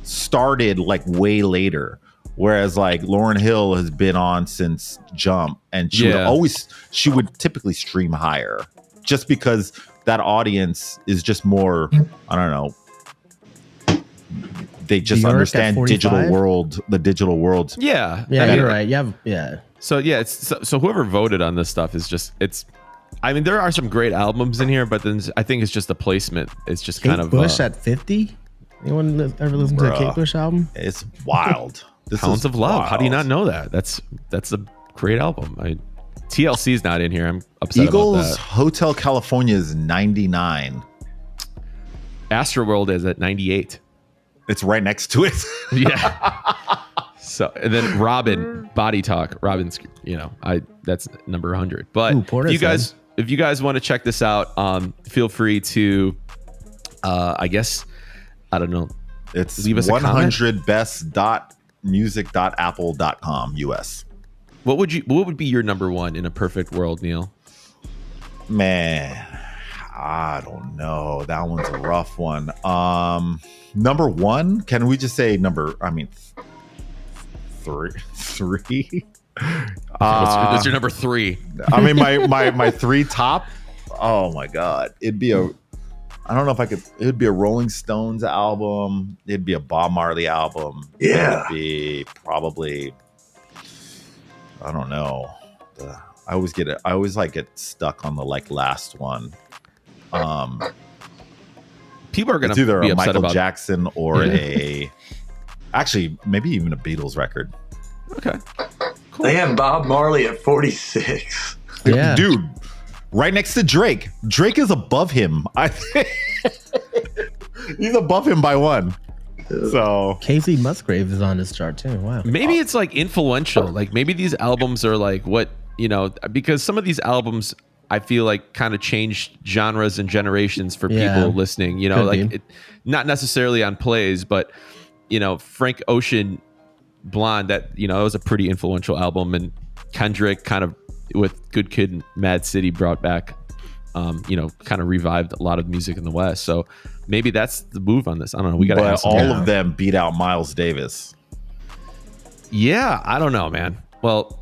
started like way later. Whereas like Lauryn Hill has been on since Jump, and she would typically stream higher just because that audience is just more, I don't know. They just understand the digital world. Yeah. Yeah, you're right. Yeah. So yeah, it's so whoever voted on this stuff is just I mean, there are some great albums in here, but then I think it's just the placement. It's just kind of Bush at 50. Anyone ever listen to a Kate Bush album? It's wild. Hounds of Love. wild. How do you not know that? That's a great album. TLC's not in here. I'm upset Eagles about that. Hotel California is 99. Astroworld is at 98. It's right next to it. Yeah. So and then Robin, Body Talk. Robin's, that's number 100. But Ooh, if you guys want to check this out, feel free to, I guess, I don't know. It's leave us a 100best.music.apple.com US. What would be your number one in a perfect world, Neil? Man, I don't know. That one's a rough one. Number one, can we just say three? What's your number three? I mean, my three top. Oh my God, it'd be I don't know if I could. It'd be a Rolling Stones album. It'd be a Bob Marley album. Yeah. It'd be probably. I don't know. I always get stuck on the last one. People are gonna it's either be a upset Michael about Jackson or actually maybe even a Beatles record. Okay. Cool. They have Bob Marley at 46. Yeah. Dude, right next to Drake. Drake is above him. I think he's above him by one. So Casey Musgrave is on this chart too. Wow. Maybe it's influential. Maybe these albums are because some of these albums I feel kind of changed genres and generations for people listening. Not necessarily on plays, but Frank Ocean, Blonde. That was a pretty influential album, and Kendrick kind of with Good Kid, and Mad City brought back, kind of revived a lot of music in the West. So maybe that's the move on this. I don't know. We got to have all of them beat out Miles Davis. Yeah, I don't know, man. Well,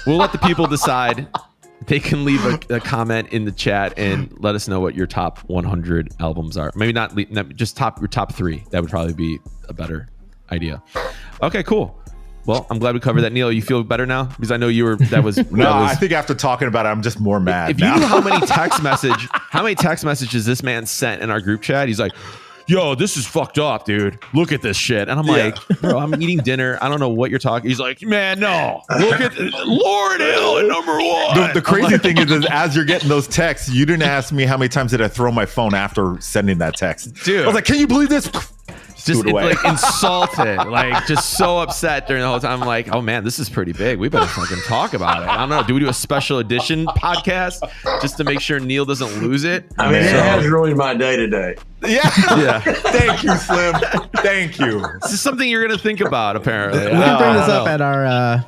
we'll let the people decide. They can leave a comment in the chat and let us know what your top 100 albums are. Maybe not just your top three. That would probably be a better idea. Okay, cool. Well, I'm glad we covered that. Neil, you feel better now? Because I know I think after talking about it, I'm just more mad. If you knew how many text messages this man sent in our group chat, he's like, yo, this is fucked up, dude. Look at this shit. And I'm like, bro, I'm eating dinner. I don't know what you're talking. He's like, man, no. Look at Lauryn Hill at number one. The crazy thing is, as you're getting those texts, you didn't ask me how many times did I throw my phone after sending that text. Dude. I was like, can you believe this? Just insulted, just so upset during the whole time. I'm like, oh man, this is pretty big. We better fucking talk about it. I don't know. Do we do a special edition podcast just to make sure Neil doesn't lose it? I mean, it has ruined my day today. Yeah. Thank you, Slim. Thank you. This is something you're gonna think about, apparently. We can bring this up at our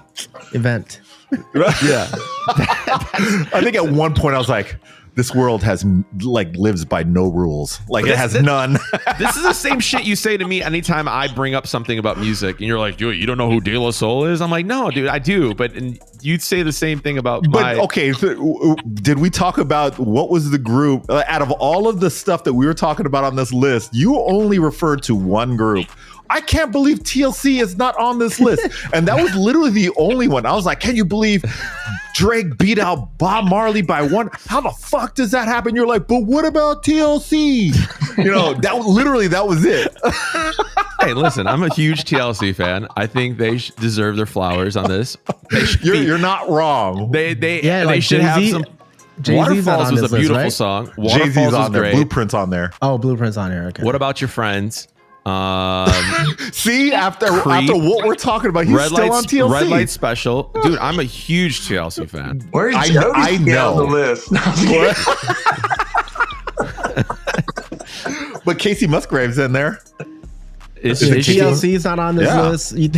event. Yeah. I think at one point I was like, this world lives by no rules. It has none. This is the same shit you say to me anytime I bring up something about music, and you're like, dude, you don't know who De La Soul is? I'm like, no, dude, I do. But you'd say the same thing about okay, so did we talk about what was the group out of all of the stuff that we were talking about on this list? You only referred to one group. I can't believe TLC is not on this list. And that was literally the only one. I was like, can you believe Drake beat out Bob Marley by one? How the fuck does that happen? You're like, but what about TLC? That was it. Hey, listen, I'm a huge TLC fan. I think they deserve their flowers on this. You're not wrong. They should have some. Waterfalls was a beautiful list, song. Jay-Z's Waterfalls on there. great. Blueprint's on there. Oh, Blueprint's on here. Okay. What About Your Friends? See, after what we're talking about, he's still on TLC. Red Light Special, dude. I'm a huge TLC fan. Where's I know on the list? But Casey Musgrave's in there. TLC's not on this list. I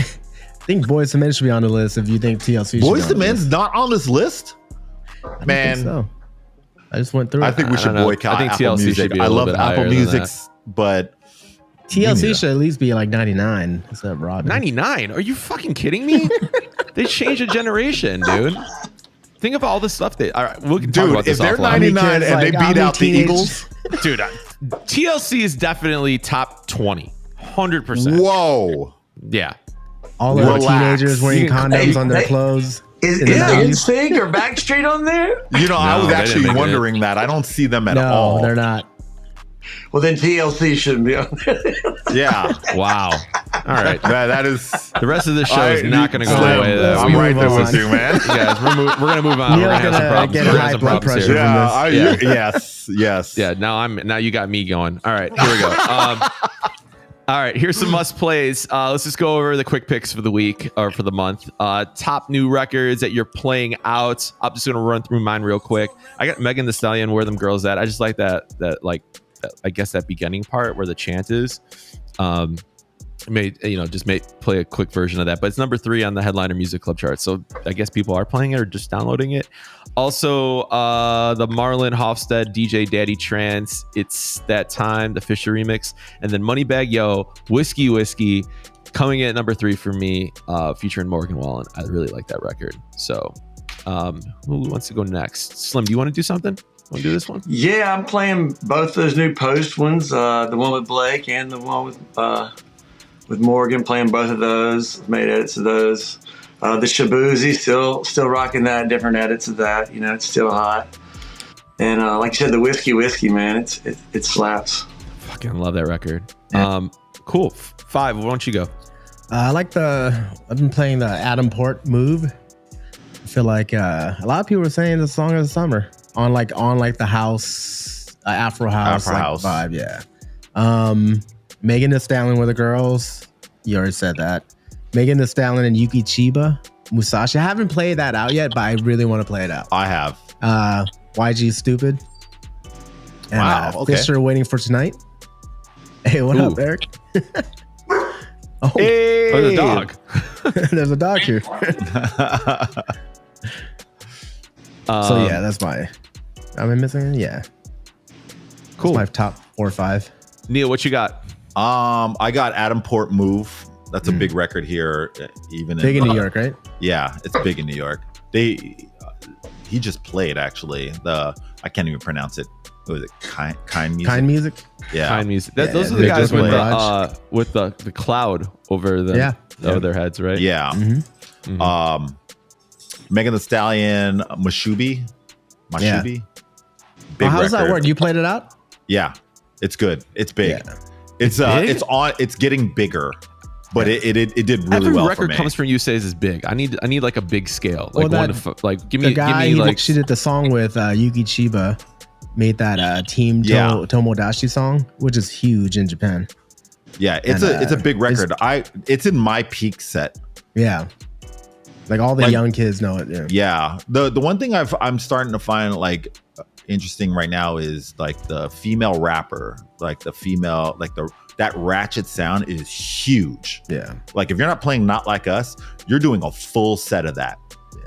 think Boyz II Men should be on the list if you think TLC should Boyz II Men's not on this list? Man. So. I just went through I think we should boycott I think Apple TLC Music. should be a I little love bit Apple higher Music, than but TLC should at least be 99. Except Robin. 99? Are you fucking kidding me? They changed a generation, dude. Think of all the stuff all right, we can talk about this if they're offline. 99 and they beat out the Eagles, dude, TLC is definitely top 20, 100%. Whoa! Yeah, all the teenagers wearing condoms on their clothes. Is NSYNC or Backstreet on there? You know, I was they didn't actually make it. wondering that. I don't see them at No, all. they're not. Well, then TLC shouldn't be on there. Yeah. Wow. All right. That is. The rest of the show is not going to go Slim, away. let's I'm move right there on. with you, man. You guys, we're going to move on. Neil's We're going to have some gonna problems. get We're gonna high have some blood problems pressure. here. Yes. Yeah. Now you got me going. All right. Here we go. All right, here's some must plays. Let's just go over the quick picks for the week or for the month. Top new records that you're playing out. I'm just gonna run through mine real quick. I got Megan Thee Stallion, Where Them Girls At. I just like that I guess that beginning part where the chant is. Play a quick version of that, but it's number 3 on the Headliner Music Club chart. So I guess people are playing it or just downloading it. Also, the Marlon Hofstad DJ Daddy Trance, It's That Time, the Fisher remix, and then Moneybag Yo, Whiskey, coming in at number 3 for me, featuring Morgan Wallen. I really like that record. So, who wants to go next? Slim, do you want to do something? Want to do this one? Yeah, I'm playing both those new Post ones, the one with Blake and the one with Morgan, playing both of those. Made edits of those. The Shabuzi, still rocking that. Different edits of that. You know, it's still hot. And like you said, the Whiskey, man, it slaps. Fucking love that record. Yeah. Cool. 5. Why don't you go? I've been playing the Adam Port Move. I feel like a lot of people are saying the song of the summer on the house, Afro house vibe. Yeah. Megan Thee Stallion with the girls. You already said that. Megan Thee Stallion and Yuki Chiba, Musashi. I haven't played that out yet, but I really want to play it out. I have. YG Stupid. And, Wow, okay. Fisher Waiting for Tonight. Hey, what up, Eric? Oh, Hey. Oh, the dog. there's a dog here. So yeah, that's my. Am I missing? Yeah. Cool. That's my top 4 or 5. Neil, what you got? I got Adam Port Move. That's a big record here, even Big in New York, right? Yeah, it's big in New York. He just played actually. I can't even pronounce it. What was it? Kind music. Kind music. Yeah. Kind music. Yeah, Those are they the guys just with the cloud over over their heads, right? Yeah. Mm-hmm. Megan Thee Stallion, Mashubi. Yeah. Big How does that record. work? You played it out? Yeah, it's good. It's big. Yeah. It's big? it's getting bigger, but it did really Every well record for me. comes from you says is big. I need like a big scale. Like Well, give me The guy she did the song with Yuki Chiba made that Team Tomodachi song, which is huge in Japan. Yeah, it's a big record. It's in my peak set. Yeah. Like all the young kids know it. Yeah. Yeah. The one thing I'm starting to find like interesting right now is like the female rapper, like the female, like that ratchet sound is huge. Yeah. Like if you're not playing Not Like Us, you're doing a full set of that. Yeah.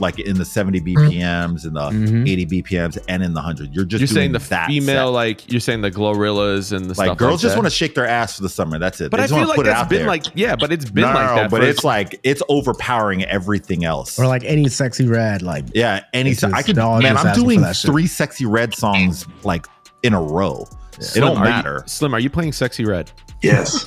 Like in the 70 BPMs and the 80 BPMs and in the 100. You're doing saying the that female, set. like you're saying the Glorillaz and the like stuff girls like just that. want to shake their ass for the summer. That's it. But They I just feel wanna like put it that's out been there. like, but it's been like that. But for- it's like it's overpowering everything else. Or like any Sexy Red, like Yeah, It's just I could. dogs Man, just I'm asking doing for that shit. 3 Sexy Red songs like in a row. It don't matter. Slim, are you playing Sexy Red? Yes.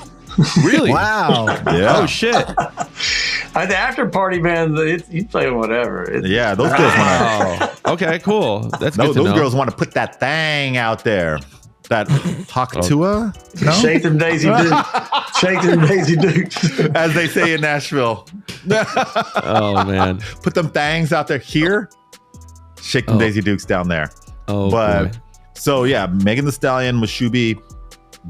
Really? wow. Yeah. Oh shit! At the after party, man, you play whatever. Yeah, those girls want Oh, okay, cool. That's to. good to Those know. girls want to put that thing out there. That Hawk Tuah, no? Shake them Daisy Dukes. Shake them Daisy Dukes. As they say in Nashville. Oh man. Put them things out there here. Shake them Oh. Daisy Dukes down there. Oh But boy. so yeah, Megan Thee Stallion, Mashubi,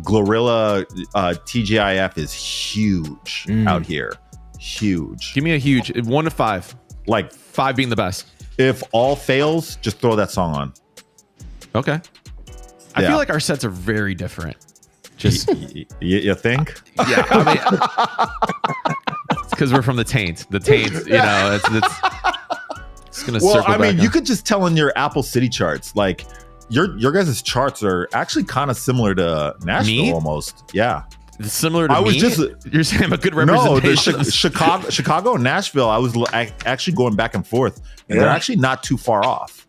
Glorilla, TGIF is huge out here. Huge. Give me a huge 1 to 5. Like 5 being the best. if all fails, just throw that song on. Okay. I Yeah. feel like our sets are very different. Just You think? yeah. I mean, it's because we're from the taint. The taint, you know, it's gonna Well, circle I mean, back you on. could just tell in your Apple City charts, like your guys' charts are actually kind of similar to Nashville Me? almost. Yeah. Similar to I was me. just- You're saying I'm a good No, representation. the Chicago and Nashville, I was actually going back and forth, and they're Yeah. actually not too far off.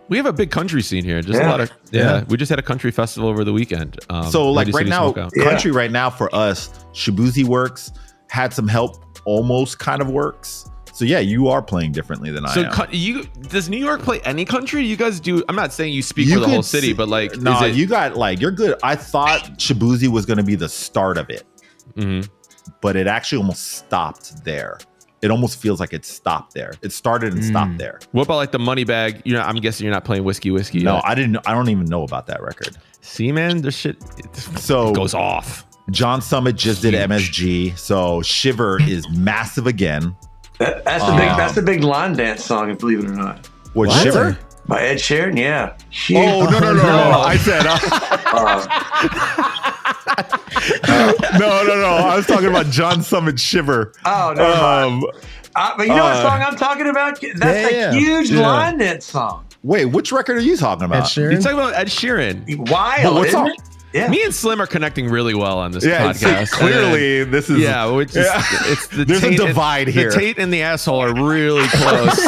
We have a big country scene here. Just a Yeah. lot of We just had a country festival over the weekend. So like Radio right City now, Smokeout. Yeah. country right now for us, Shabuzi works, Had Some Help almost kind of works. So yeah, you are playing differently than I am. Does New York play any country? You guys do. I'm not saying you speak for the whole city, but like, no, you got like you're good. I thought Shabuzi was going to be the start of it, but it actually almost stopped there. It almost feels like it stopped there. It started and stopped there. What about like the Money Bag? I'm guessing you're not playing Whiskey. No, yet. I don't even know about that record. See, man, this shit it goes off. John Summit just did MSG, so Shiver is massive again. That's the big line dance song, believe it or not. What? Shiver? By Ed Sheeran, yeah. Oh, no. I said no. I was talking about John Summit Shiver. Oh, no. But you know what song I'm talking about? That's a huge line dance song. Wait, which record are you talking about? Ed Sheeran? You're talking about Ed Sheeran. Wild, isn't it? Yeah. Me and Slim are connecting really well on this podcast. Clearly, this is it's the there's a divide here. The Tate and the asshole are really close.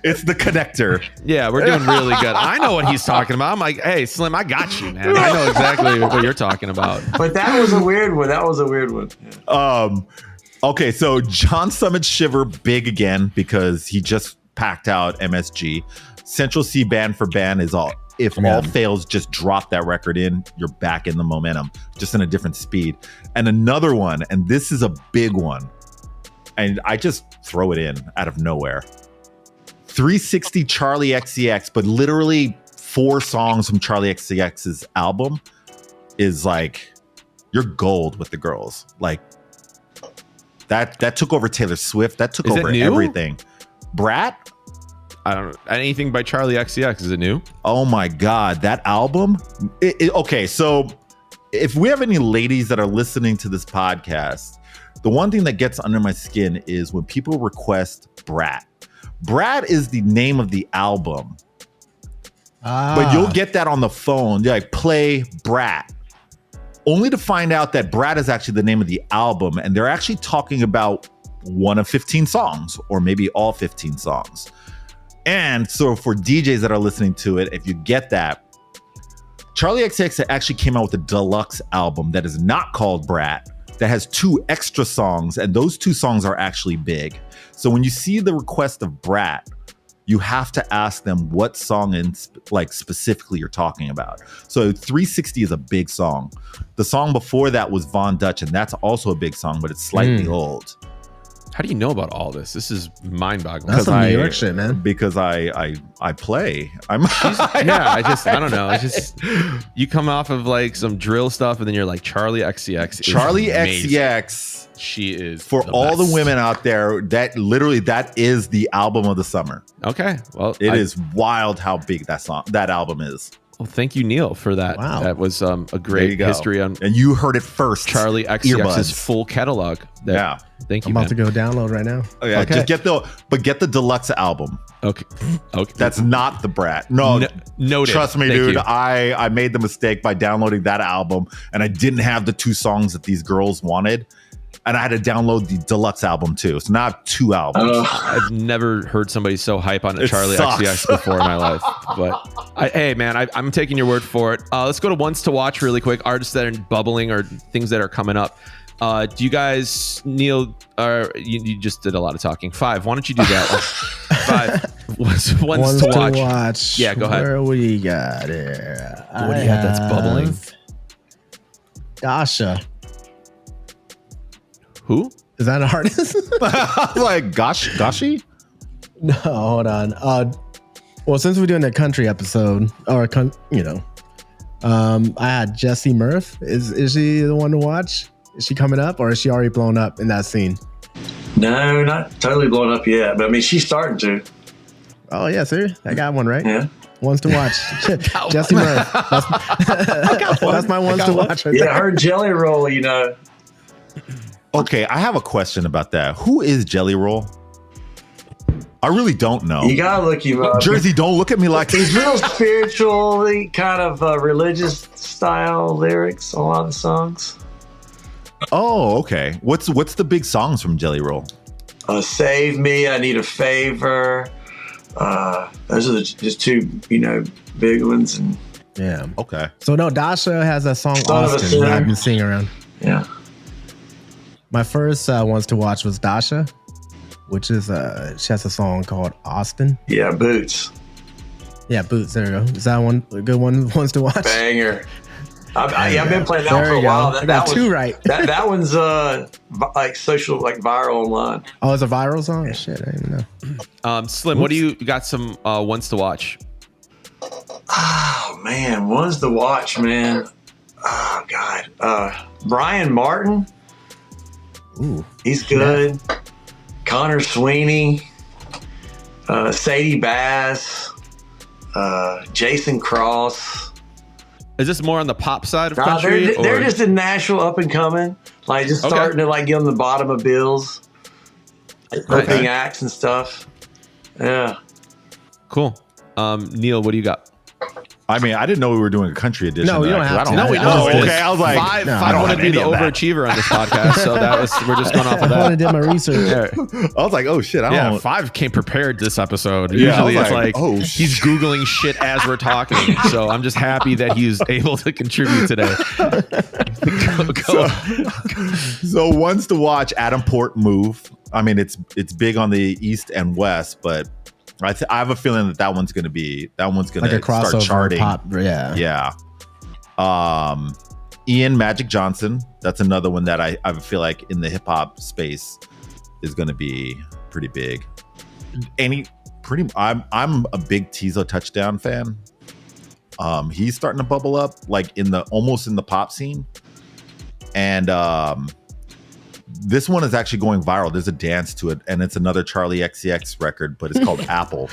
It's the connector. Yeah, we're doing really good. I know what he's talking about. I'm like, hey, Slim, I got you, man. I know exactly what you're talking about. But that was a weird one. Yeah. Okay, so John Summit Shiver big again because he just packed out MSG. Central C Band for Band is all. If all fails, just drop that record in. You're back in the momentum, just in a different speed. And another one, and this is a big one, and I just throw it in out of nowhere. 360 Charlie XCX, but literally 4 songs from Charlie XCX's album is like, you're gold with the girls. Like that took over Taylor Swift. That took over everything. Brat? I don't know. Anything by Charlie XCX, is it new? Oh my God, that album. Okay, so if we have any ladies that are listening to this podcast, the one thing that gets under my skin is when people request Brat. Brat is the name of the album, but you'll get that on the phone. You're like, play Brat, only to find out that Brat is actually the name of the album, and they're actually talking about one of 15 songs, or maybe all 15 songs. And so for DJs that are listening to it, if you get that, Charlie XCX actually came out with a deluxe album that is not called Brat, that has 2 extra songs, and those 2 songs are actually big. So when you see the request of Brat, you have to ask them what song specifically you're talking about. So 360 is a big song. The song before that was Von Dutch, and that's also a big song, but it's slightly old. How do you know about all this? This is mind-boggling. That's some New York shit, man. Because I play. I don't know. It's just you come off of like some drill stuff, and then you're like Charlie XCX. Charlie XCX. She is for all the women out there. That is the album of the summer. Okay, well, it is wild how big that album is. Well, thank you, Neil, for that. Wow. That was a great history on. And you heard it first. Charlie XCX's full catalog. Thank you. I'm about to go download right now. Oh, yeah, just get the deluxe album. Okay. That's not the Brat. No, noted. Trust me, dude. I made the mistake by downloading that album, and I didn't have the 2 songs that these girls wanted. And I had to download the deluxe album too. So now I have 2 albums. I've never heard somebody so hype on a Charlie XCX before in my life. But hey, man, I'm taking your word for it. Let's go to ones to watch really quick. Artists that are bubbling or things that are coming up. Do you guys, Neil, you just did a lot of talking. 5, why don't you do that? 5, ones to watch. Yeah, go ahead. Where we got it? What do you have that's bubbling? Dasha. Who? Is that an artist? Like Gashi? No, hold on. Well, since we're doing a country episode, or I had Jessie Murph. Is she the one to watch? Is she coming up, or is she already blown up in that scene? No, not totally blown up yet, but I mean, she's starting to. Oh yeah, sir. I got one right. Yeah. Ones to watch. Jessie Murph. That's my ones to watch. Right yeah, her Jelly Roll. Okay, I have a question about that. Who is Jelly Roll? I really don't know. You gotta look him up. Jerzy, don't look at me like he's real spiritually kind of religious style lyrics on a lot of the songs. Oh, okay. What's the big songs from Jelly Roll? Save Me, I Need a Favor. Those are just 2, big ones. And yeah. Okay. So no, Dasha has a song Austin that I've been seeing around. Yeah. My first ones to watch was Dasha. which is she has a song called Austin. Yeah, Boots. Yeah, Boots. There you go. Is that one a good one? Ones to watch. Banger. I've been playing that one There for a you go. while. I got two right. that one's like social, like viral online. Oh, it's a viral song. Shit, I didn't know. Slim, what do you got? Some ones to watch? Oh man, ones to watch, man. Oh God, Brian Martin. Ooh, He's good. Yeah. Connor Sweeney, Sadie Bass, Jason Cross. Is this more on the pop side of country? They're just in Nashville, up and coming, like just starting to like get on the bottom of bills, opening acts and stuff. Yeah, cool. Neil, what do you got? I mean, I didn't know we were doing a country edition. No, you don't have to. No, we don't. Oh, okay. I was like, I don't want to be the overachiever on this podcast, so we're just going off of that. I want to do my research. I was like, oh shit, I don't know. 5 came prepared this episode. Yeah, Usually it's like oh, he's Googling shit as we're talking. So I'm just happy that he's able to contribute today. Go. So ones to watch, Adam Port Move. I mean, it's big on the East and West, but I have a feeling that one's going to like a crossover start charting. Pop, yeah. Ian Magic Johnson. That's another one that I feel like in the hip hop space is going to be pretty big. I'm a big Tizo Touchdown fan. He's starting to bubble up like almost in the pop scene, and this one is actually going viral. There's a dance to it, and it's another Charlie XCX record, but it's called Apple.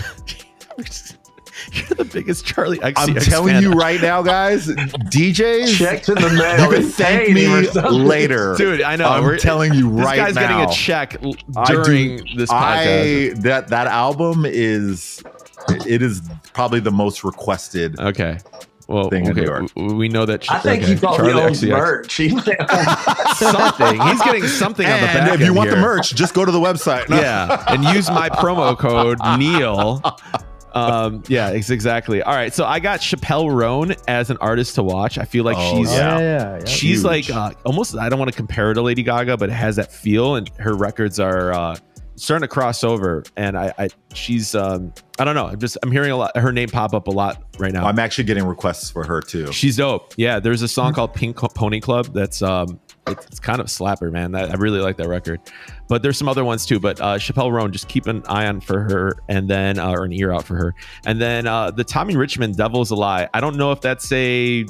You're the biggest Charlie XCX I'm telling you right now, guys, DJs, check to the mail. You can thank me later. Dude, I know. I'm telling you right now. This guy's getting a check during this podcast. That album is probably the most requested. Okay. Well, thing in New York. We know that. I think he probably owns merch. Something. He's getting something on the back. And if you want the merch, just go to the website. No. Yeah, and use my promo code Neil. Yeah, exactly. All right, so I got Chappelle Roan as an artist to watch. I feel like she's like almost. I don't want to compare her to Lady Gaga, but it has that feel, and her records are starting to cross over. And she's I don't know. I'm hearing a lot her name pop up a lot right now. I'm actually getting requests for her too. She's dope. Yeah, there's a song called Pink Pony Club that's it's kind of a slapper, man. I really like that record. But there's some other ones too. But Chappelle Roan, just keep an eye on for her, and then or an ear out for her. And then the Tommy Richmond Devil's a Lie. I don't know if that's I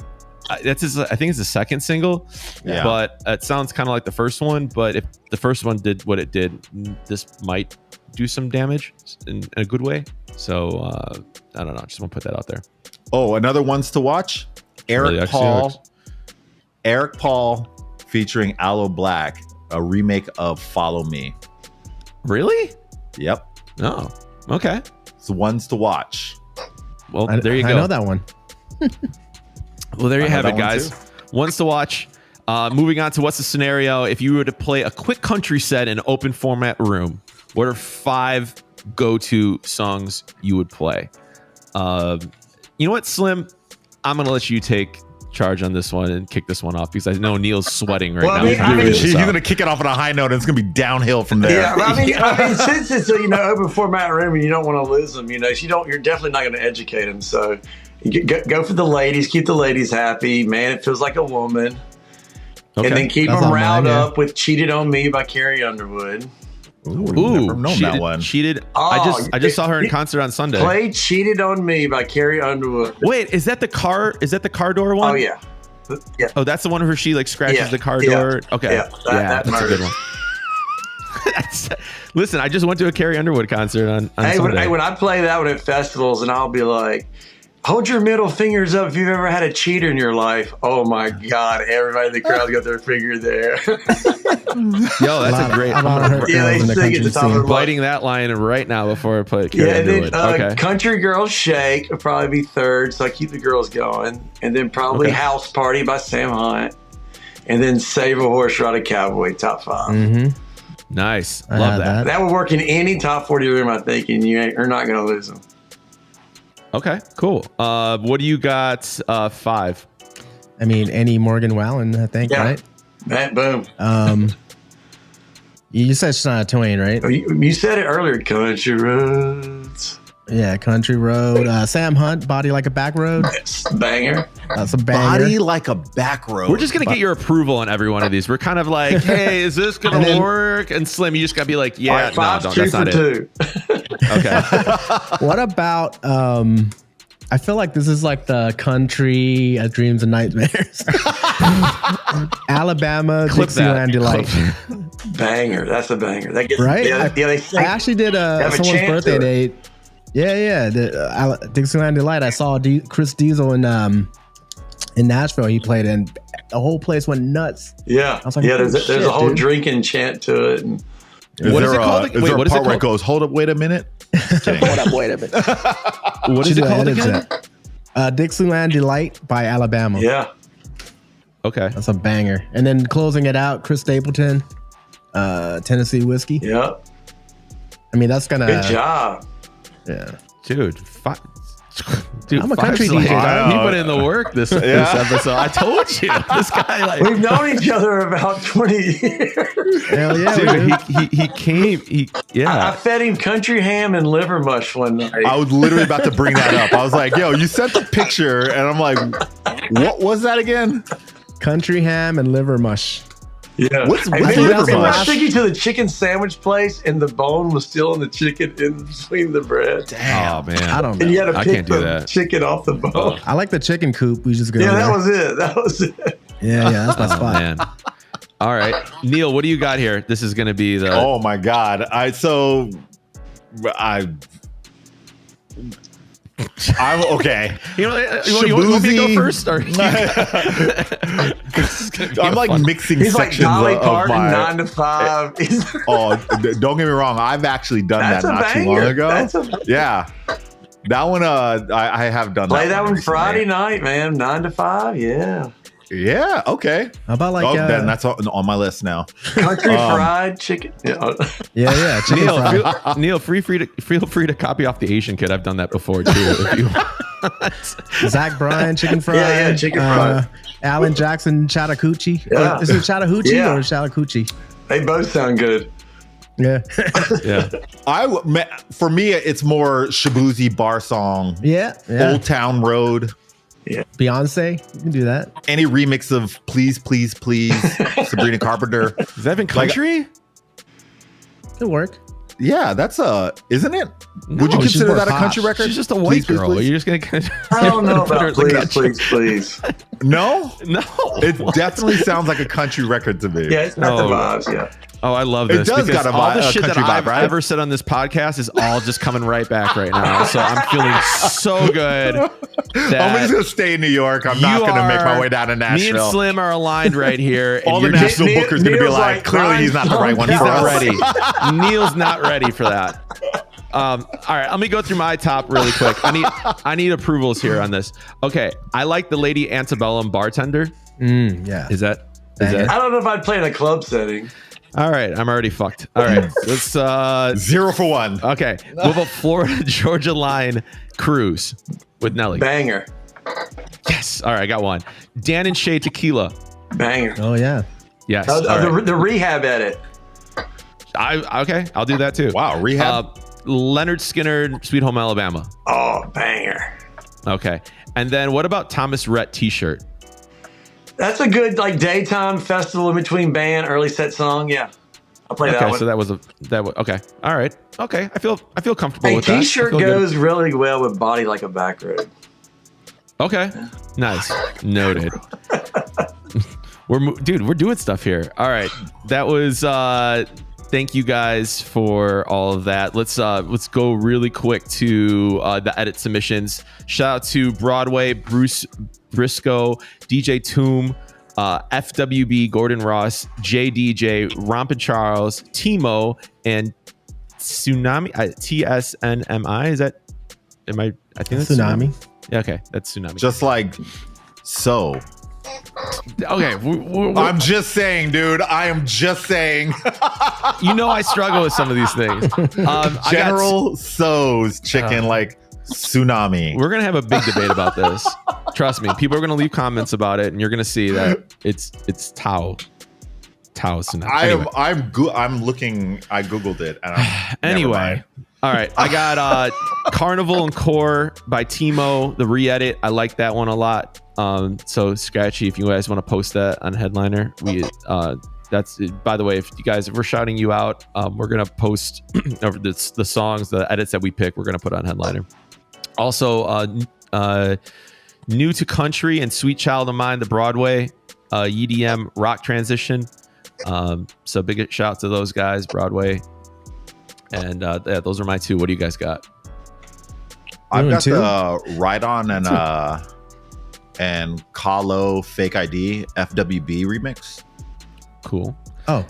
think it's the second single, but it sounds kind of like the first one. But if the first one did what it did, this might do some damage in a good way. So I don't know. Just want to put that out there. Oh, another ones to watch. Eric Paul featuring Aloe Black, a remake of Follow Me. Really? Yep. Oh, okay. It's ones to watch. Well, there you go. I know that one. Well, there you have it, guys. Ones to watch. Moving on to what's the scenario? If you were to play a quick country set in an open format room, what are 5 go-to songs you would play? You know what, Slim? I'm going to let you take charge on this one and kick this one off because I know Neil's sweating right now. He's going to kick it off on a high note and it's going to be downhill from there. Yeah, I mean, since it's open format room and you don't want to lose them, you're definitely not going to educate them. So go for the ladies, keep the ladies happy. Man, it feels like a woman. Okay. And then keep them riled up with "Cheated on Me" by Carrie Underwood. Ooh, never known that one. Cheated. I just saw her in concert on Sunday. Play "Cheated on Me" by Carrie Underwood. Wait, is that the car door one? Oh yeah. Yeah. Oh, that's the one where she like scratches the car door. Okay. Yeah, that's a good one. Listen, I just went to a Carrie Underwood concert on Sunday. When I play that one at festivals, and I'll be like, hold your middle fingers up if you've ever had a cheater in your life. Oh my God, everybody in the crowd's got their finger there. Yo, that's a great. They sing at the top of the biting that line right now before I play Carrie Underwood. Okay. Country Girl Shake would probably be third, so I keep the girls going. And then probably House Party by Sam Hunt. And then Save a Horse, Ride a Cowboy, top 5. Mm-hmm. Nice. Love that. That would work in any top 40 room, I think, and you're not going to lose them. Okay, cool. What do you got? 5. I mean, any Morgan Wallen, I think, right? Boom. You said Shania Twain, right? You said it earlier. Country roads. Yeah, Country Road. Sam Hunt, Body Like a Back Road. Banger. That's a banger. Body like a back road. We're just gonna get your approval on every one of these. We're kind of like, hey, is this gonna work? And Slim, you just gotta be like, yeah, All right, five's no, two that's not for it. two. Okay. What about I feel like this is like the country Dreams and Nightmares. Alabama, Clip Dixieland Delight. Banger. That's a banger. That gets, Right? Yeah, they I actually did have a someone's chant birthday to it. date. Yeah. The Dixieland Delight. I saw Chris Diesel in Nashville. He played, and the whole place went nuts. Yeah. was like, Yeah, there's holy a whole shit, dude. drinking chant to it. And What is it there called? Is Wait, there what a is it part where it called? goes, hold up, wait a minute? Hold up, wait a minute. What is it called again? Dixieland Delight by Alabama. yeah. Okay. That's a banger. And then closing it out, Chris Stapleton, Tennessee Whiskey. Yeah. I mean, that's gonna. Good job. Yeah. Dude, dude, I'm a Five's country like, DJ, dog. He put in the work this episode. I told you, this guy like, We've known each other about 20 years. Hell yeah, dude, he came. I fed him country ham and liver mush one night. I was literally about to bring that up. I was like, yo, you sent the picture, and I'm like, what was that again? Country ham and liver mush. Yeah. What's Hey, with maybe liver I mush? was thinking to the chicken sandwich place, and the bone was still in the chicken in between the bread. Oh man, I don't And you know. had to I pick can't do the that. chicken off the bone. I like the chicken coop. We just go. Yeah, that there. was it. That was it. Yeah, that's my Oh, spot. man. All right, Neil, what do you got here? This is going to be the. Oh my god! I'm okay. You want me to go Shabuzi. first? Or I'm like mixing He's like sections Dolly of Parton, my. 9 to 5. Don't get me wrong. I've actually done That's that a not too long banger. ago. That's a- Yeah, that one. I have done. Play that one recently. Friday night, man. 9 to 5. Yeah. Yeah. Okay. How about like Then that's on my list now. Country fried chicken. Yeah. yeah, chicken Neil, fry. Neil, feel free to copy off the Asian kid. I've done that before too. If you want. Zach Bryan, chicken fry. Yeah, chicken fry. Alan Jackson, Chattahoochee. Yeah. Is it Chattahoochee Yeah. or Chattahoochee? They both sound good. Yeah. Yeah. For me, it's more Shabuzi bar song. yeah. Old Town Road. Beyonce, you can do that. Any remix of Please, Please, Please, Sabrina Carpenter. Is that even country? Could work. Yeah, that's isn't it? No, Would you she's consider more that a pop. country record? She's just a white Please, please, girl. please. You're just gonna. I don't know put her about in the please, country. please. No, No. it definitely sounds like a country record to me. Yeah, it's got the Oh. vibes. Yeah. Oh, I love It this. does because got a all vibe- the a shit that country vibe, I've right? ever said on this podcast is all just coming right back right now. So I'm feeling so good I'm that just gonna stay in New York. I'm not you gonna make my are- way down to me and Nashville. Slim are aligned right here. and All the you're just- Nashville bookers gonna be Neil's like, like, clearly he's not the right one He's for not us. ready. Neil's not ready for that. All right, let me go through my top really quick. I need approvals here on this. Okay, I like the Lady Antebellum Bartender. Yeah. Is that? I don't know if I'd play in a club setting. All right? I'm already fucked. All right, let's. 0 for 1. Okay, what about Florida Georgia Line Cruise with Nelly? Banger. Yes. All right, I got one. Dan and Shay Tequila. Banger. Oh yeah. Yes. All right. The rehab edit. Okay, I'll do that too. Wow, rehab. Leonard Skinner, Sweet Home Alabama. Oh, banger. Okay, and then what about Thomas Rhett T-shirt? That's a good like daytime festival in between band early set song. Yeah, I'll play that Okay, one. so that was okay. All right. Okay, I feel comfortable Hey, with that. I T-shirt feel good. goes really well with Body Like a Back Road. Okay, nice. Noted. We're doing stuff here. All right, that was. Thank you guys for all of that. Let's go really quick to the edit submissions. Shout out to Broadway, Bruce Briscoe, DJ Toom, FWB, Gordon Ross, JDJ, Rompin Charles, Timo, and Tsunami. TSNMI. Is that? I think that's Tsunami. Yeah, okay, that's Tsunami. Just like so. Okay, I'm just saying, dude. I am just saying. you know I struggle with some of these things. General So's chicken like tsunami. We're gonna have a big debate about this. Trust me, people are gonna leave comments about it, and you're gonna see that it's Tao. Taos. I'm looking. I googled it. And Anyway, all right. I got Carnival and Core by Timo, the re-edit. I like that one a lot. So Scratchy, if you guys want to post that on Headliner, that's by the way, if we're shouting you out, we're gonna post over the songs, the edits that we pick. We're gonna put on Headliner. Also, New to Country and Sweet Child of Mine, the Broadway EDM rock transition. So big shout out to those guys, Broadway. And yeah, those are my two. What do you guys got? I've got the Ride On and Kahlo Fake ID FWB remix. Cool. Oh,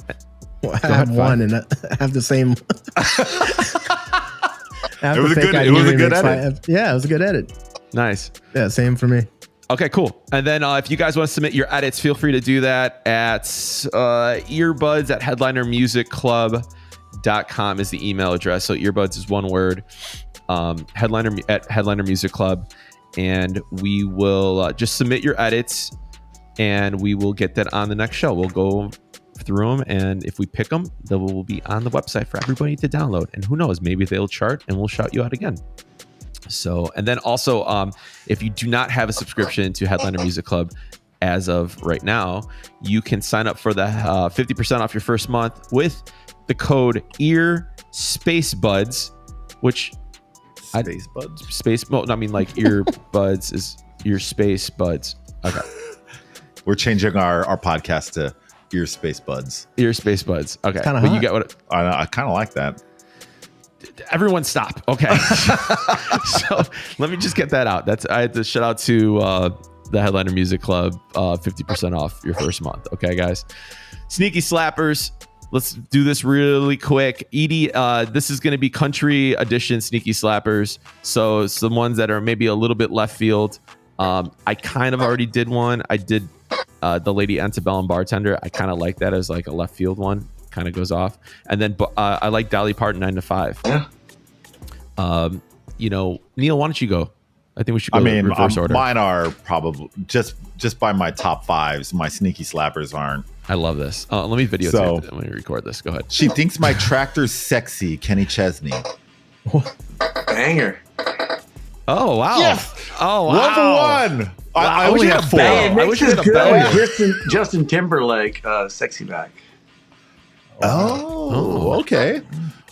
well, I have one and I have the same. It was a good edit. Yeah, it was a good edit. Nice. Yeah, same for me. Okay, cool. And then if you guys want to submit your edits, feel free to do that at earbuds at headlinermusicclub.com is the email address. So earbuds is one word. Headliner at Headliner Music Club. And we will just submit your edits and we will get that on the next show. We'll go through them, and if we pick them, they will be on the website for everybody to download. And who knows, maybe they'll chart and we'll shout you out again. So, and then also, if you do not have a subscription to Headliner Music Club as of right now, you can sign up for the 50% off your first month with the code EARSpaceBuds, which Spacebuds? I mean, like earbuds is ear space buds. Okay. We're changing our podcast to Ear Space Buds. Ear space buds. Okay. Kinda But hot. you get what I kind of like that. everyone stop. Okay. So let me just get that out. I had to shout out to the Headliner Music Club, 50% off your first month. Okay, guys. Sneaky Slappers. Let's do this really quick. Edie, this is going to be country edition Sneaky Slappers. So some ones that are maybe a little bit left field. I kind of already did one. I did the Lady Antebellum Bartender. I kind of like that as like a left field one. Kind of goes off. And then I like Dolly Parton 9 to 5. Yeah. Neil, why don't you go? I think we should go in reverse order. Mine are probably just by my top fives. My Sneaky Slappers aren't. I love this. Let me videotape it when we record this. Go ahead. She thinks my tractor's sexy, Kenny Chesney. Banger. Oh, wow. Yes. Oh, wow. 1 for 1. I only have 4. I wish you had a bell. Justin Timberlake, Sexy Back. Oh, okay.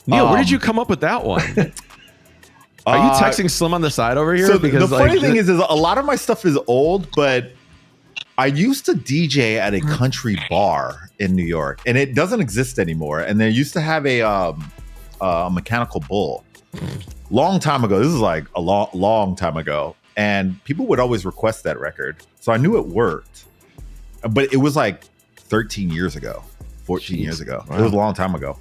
Neil, where did you come up with that one? Are you texting Slim on the side over here? So the funny thing is a lot of my stuff is old, but I used to DJ at a country bar in New York, and it doesn't exist anymore. And they used to have a mechanical bull. Long time ago. This is like a long time ago. And people would always request that record. So I knew it worked. But it was like 13 years ago, 14 years ago. Wow. It was a long time ago.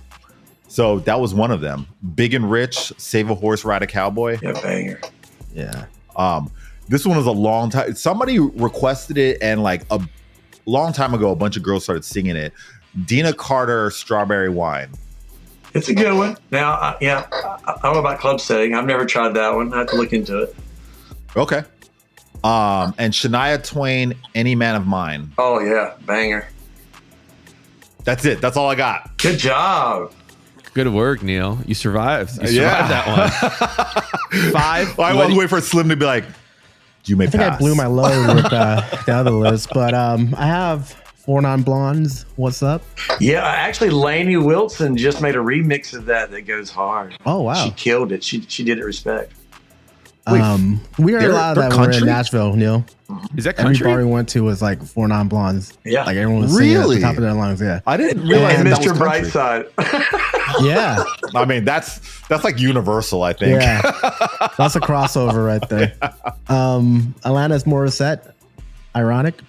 So that was one of them. Big and Rich, Save a Horse, Ride a Cowboy. Yeah, banger. Yeah. This one was a long time. Somebody requested it, and like a long time ago, a bunch of girls started singing it. Dina Carter, Strawberry Wine. It's a good one. Now, I don't know about club setting. I've never tried that one. I have to look into it. Okay. And Shania Twain, Any Man of Mine. Oh, yeah. Banger. That's it. That's all I got. Good job. Good work, Neil. You survived. You survived that one. 5. I was waiting for Slim to be like, you may I think pass. I blew my load with the other list, but I have 4 Non-Blondes. What's up? Yeah, actually, Lainey Wilson just made a remix of that goes hard. Oh, wow. She killed it. She did it respect. We heard a lot of that when we were in Nashville, Neil. Is that Every country? bar we went to was like 4 Non-Blondes. Yeah. Like everyone was singing at Really? the top of their lungs. Yeah. I didn't realize And that was Mr. country. Brightside. Yeah. I mean, that's like universal, I think. Yeah. That's a crossover right there. Alanis Morissette. Ironic.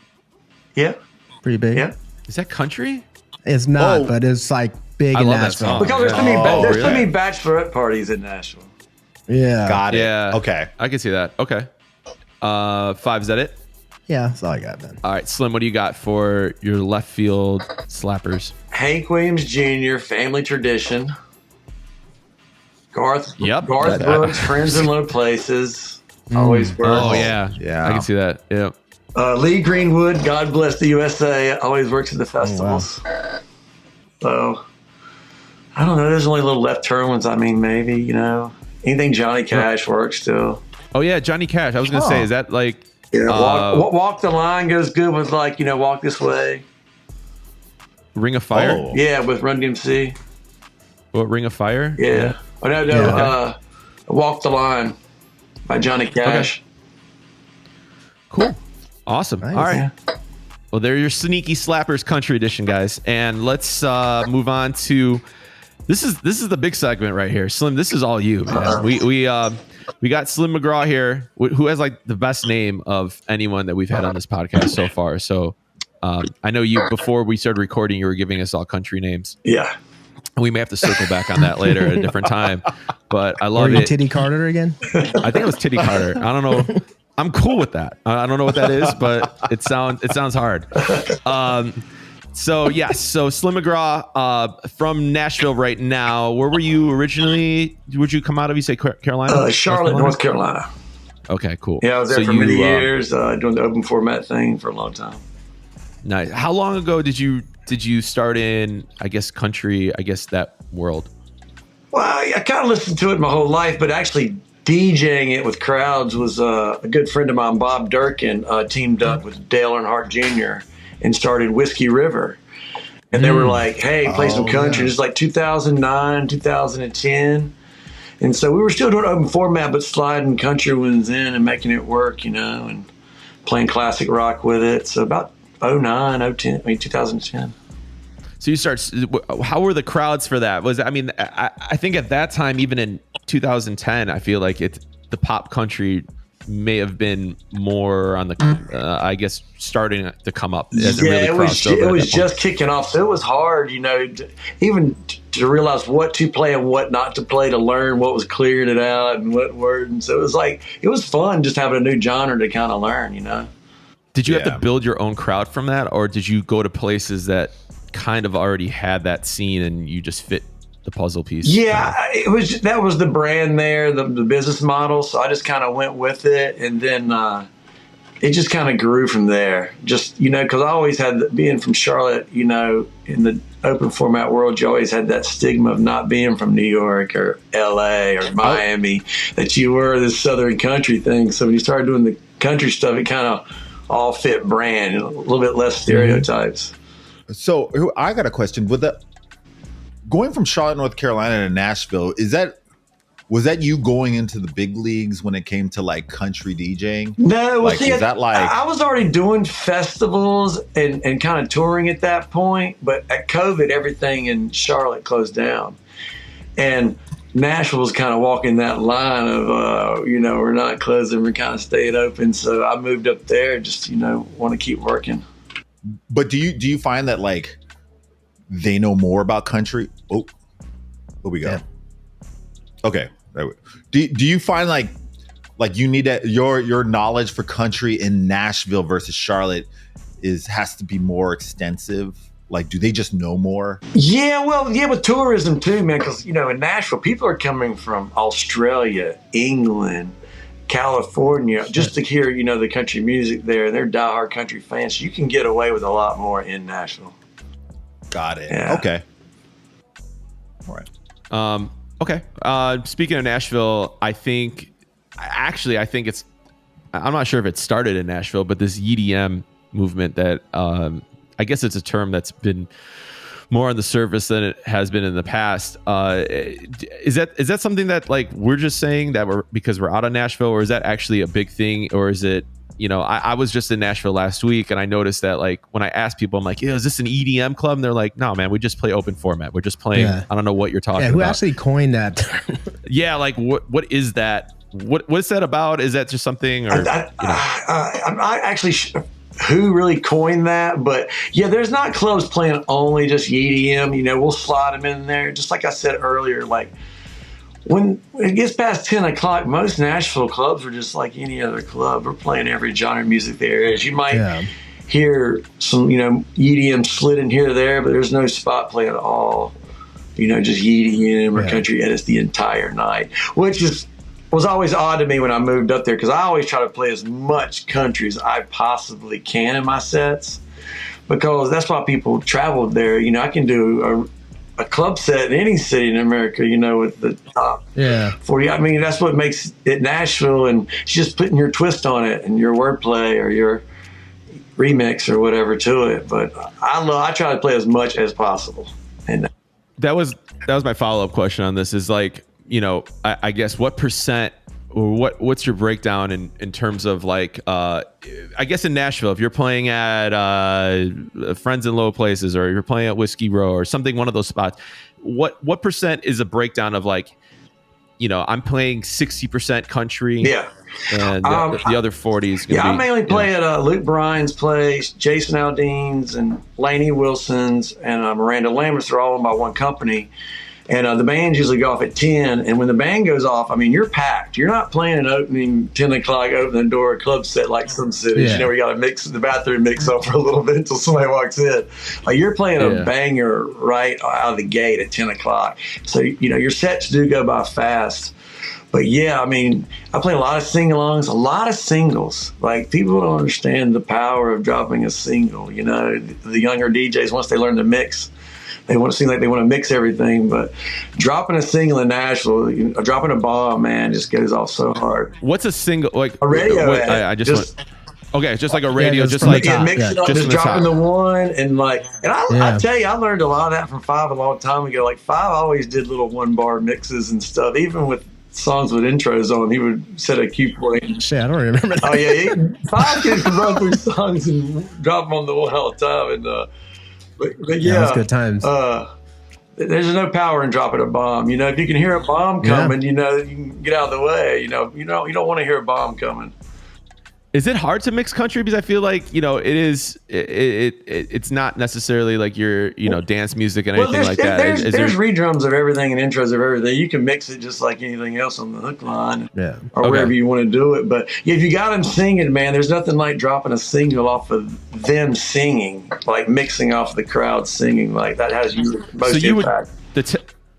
Yeah. Pretty big. Yeah. Is that country? It's not, Oh. but it's like big I in love that Nashville. song. Because there's so many, Oh, there's so really? many bachelorette parties in Nashville. Yeah. Got it. Yeah. Okay. I can see that. Okay. 5, is that it? Yeah, that's all I got then. All right, Slim, what do you got for your left field slappers? Hank Williams Jr., Family Tradition. Garth Yep. Brooks, Friends in Low Places. Always works. Oh, yeah. Yeah. I can see that. Yeah. Lee Greenwood, God Bless the USA. Always works at the festivals. though. I don't know. There's only little left turn ones. I mean, maybe, you know, anything Johnny Cash works still. Oh yeah, Johnny Cash. I was gonna say, is that like walk the line goes good with like, you know, Walk This Way. Ring of Fire? Oh. Yeah, with Run DMC. What, Ring of Fire? Yeah. Oh no. Walk the Line by Johnny Cash. Okay. Cool. Awesome. Nice. All right. Well, they're your Sneaky Slappers Country Edition, guys. And let's move on to this is the big segment right here. Slim, this is all you, man. We got Slim McGraw here, who has like the best name of anyone that we've had on this podcast so far. So I know you, before we started recording, you were giving us all country names. Yeah. We may have to circle back on that later at a different time. But I love it. Titty Carter again? I think it was Titty Carter. I don't know. I'm cool with that. I don't know what that is, but it sounds hard. So Slim McGraw from Nashville right now. Where were you originally? Would you come out of? You say Carolina? Charlotte, North Carolina. Okay, cool. Yeah, I was there for many years, doing the open format thing for a long time. Nice. How long ago did you start in, I guess, country? I guess that world. Well, I kind of listened to it my whole life, but actually DJing it with crowds was a good friend of mine, Bob Durkin, teamed up with Dale Earnhardt Jr. and started Whiskey River. And they were like, hey, play some country. Yeah. It was like 2009, 2010. And so we were still doing open format, but sliding country ones in and making it work, you know, and playing classic rock with it. So about 2010. So you start, how were the crowds for that? I think at that time, even in 2010, I feel like the pop country may have been more on the, I guess, starting to come up. It was just kicking off. So it was hard, you know, even to realize what to play and what not to play, to learn what was clearing it out and what word. And so it was fun just having a new genre to kind of learn, you know. Did you have to build your own crowd from that, or did you go to places that kind of already had that scene and you just fit the puzzle piece? Yeah, that was the brand there, the business model. So I just kind of went with it, and then it just kind of grew from there. Just, you know, because I always had, being from Charlotte, you know, in the open format world, you always had that stigma of not being from New York or LA or Miami, that you were this Southern country thing. So when you started doing the country stuff, it kind of all fit brand, a little bit less stereotypes. So I got a question. Going from Charlotte, North Carolina to Nashville, was that you going into the big leagues when it came to like country DJing? No, was that like, I was already doing festivals and kind of touring at that point, but at COVID, everything in Charlotte closed down. And Nashville was kind of walking that line of, you know, we're not closing, we're kind of staying open. So I moved up there, just, you know, want to keep working. But do you find that like they know more about country? Oh, where we go? Yeah. Okay. Do you find like you need that your knowledge for country in Nashville versus Charlotte has to be more extensive? Like, do they just know more? Yeah, with tourism too, man. Because, you know, in Nashville, people are coming from Australia, England, California, just to hear, you know, the country music there. They're diehard country fans. So you can get away with a lot more in Nashville. Got it. Yeah. Okay. All right. Okay. Speaking of Nashville, I think it's, I'm not sure if it started in Nashville, but this EDM movement that, I guess it's a term that's been more on the surface than it has been in the past. Is that something that like we're just saying that because we're out of Nashville, or is that actually a big thing, or is it, you know, I was just in Nashville last week and I noticed that like when I asked people, I'm like, yeah, is this an EDM club? And they're like, no, man, we just play open format. We're just playing. Yeah. I don't know what you're talking about. Who actually coined that? Yeah, like what is that? What's that about? Is that just something? Or I actually. Who really coined that? But yeah, there's not clubs playing only just EDM. You know, we'll slide them in there. Just like I said earlier, like when it gets past 10 o'clock, most Nashville clubs are just like any other club. We're playing every genre of music there is. You might hear some, you know, EDM slid in here or there, but there's no spot play at all. You know, just EDM or country edits the entire night, which was always odd to me when I moved up there, because I always try to play as much country as I possibly can in my sets. because that's why people traveled there. You know, I can do a club set in any city in America, you know, with the top 40. I mean, that's what makes it Nashville, and it's just putting your twist on it and your wordplay or your remix or whatever to it. But I try to play as much as possible. And that was my follow-up question on this is like, you know, I guess what percent or what's your breakdown in terms of like, I guess in Nashville, if you're playing at Friends in Low Places or you're playing at Whiskey Row or something, one of those spots, what percent is a breakdown of like, you know, I'm playing 60% country. Yeah. And the other 40 is going to be. I mainly play at Luke Bryan's place, Jason Aldean's, and Lainey Wilson's, and Miranda Lambert's. They're all owned by one company. And the bands usually go off at 10. And when the band goes off, I mean, you're packed. You're not playing an opening 10 o'clock, open the door, club set like some cities, you know, where you got to mix the bathroom mix up for a little bit until somebody walks in. Like you're playing a banger right out of the gate at 10 o'clock. So, you know, your sets do go by fast. But yeah, I mean, I play a lot of sing-alongs, a lot of singles. Like people don't understand the power of dropping a single. You know, the younger DJs, once they learn to mix, they want to seem like they want to mix everything, but dropping a single in Nashville, dropping a bomb, man, just goes off so hard. What's a single like a radio? I just okay, just like a radio, just like mix it up, just dropping the one and like, and I tell you, I learned a lot of that from Five a long time ago. Like Five always did little 1-bar mixes and stuff, even with songs with intros on. He would set a cue point. Shit, I don't remember that. Oh yeah, Five could run through songs and drop them on the one all the time, and. But yeah, that's good times. There's no power in dropping a bomb. You know, if you can hear a bomb coming, you know, you can get out of the way. You know, you don't want to hear a bomb coming. Is it hard to mix country? Because I feel like, you know, it is. It's not necessarily like your, you know, dance music and anything like that. There's redrums of everything and intros of everything. You can mix it just like anything else on the hook line, or wherever you want to do it. But if you got them singing, man, there's nothing like dropping a single off of them singing, like mixing off the crowd singing. Like that has you most impact.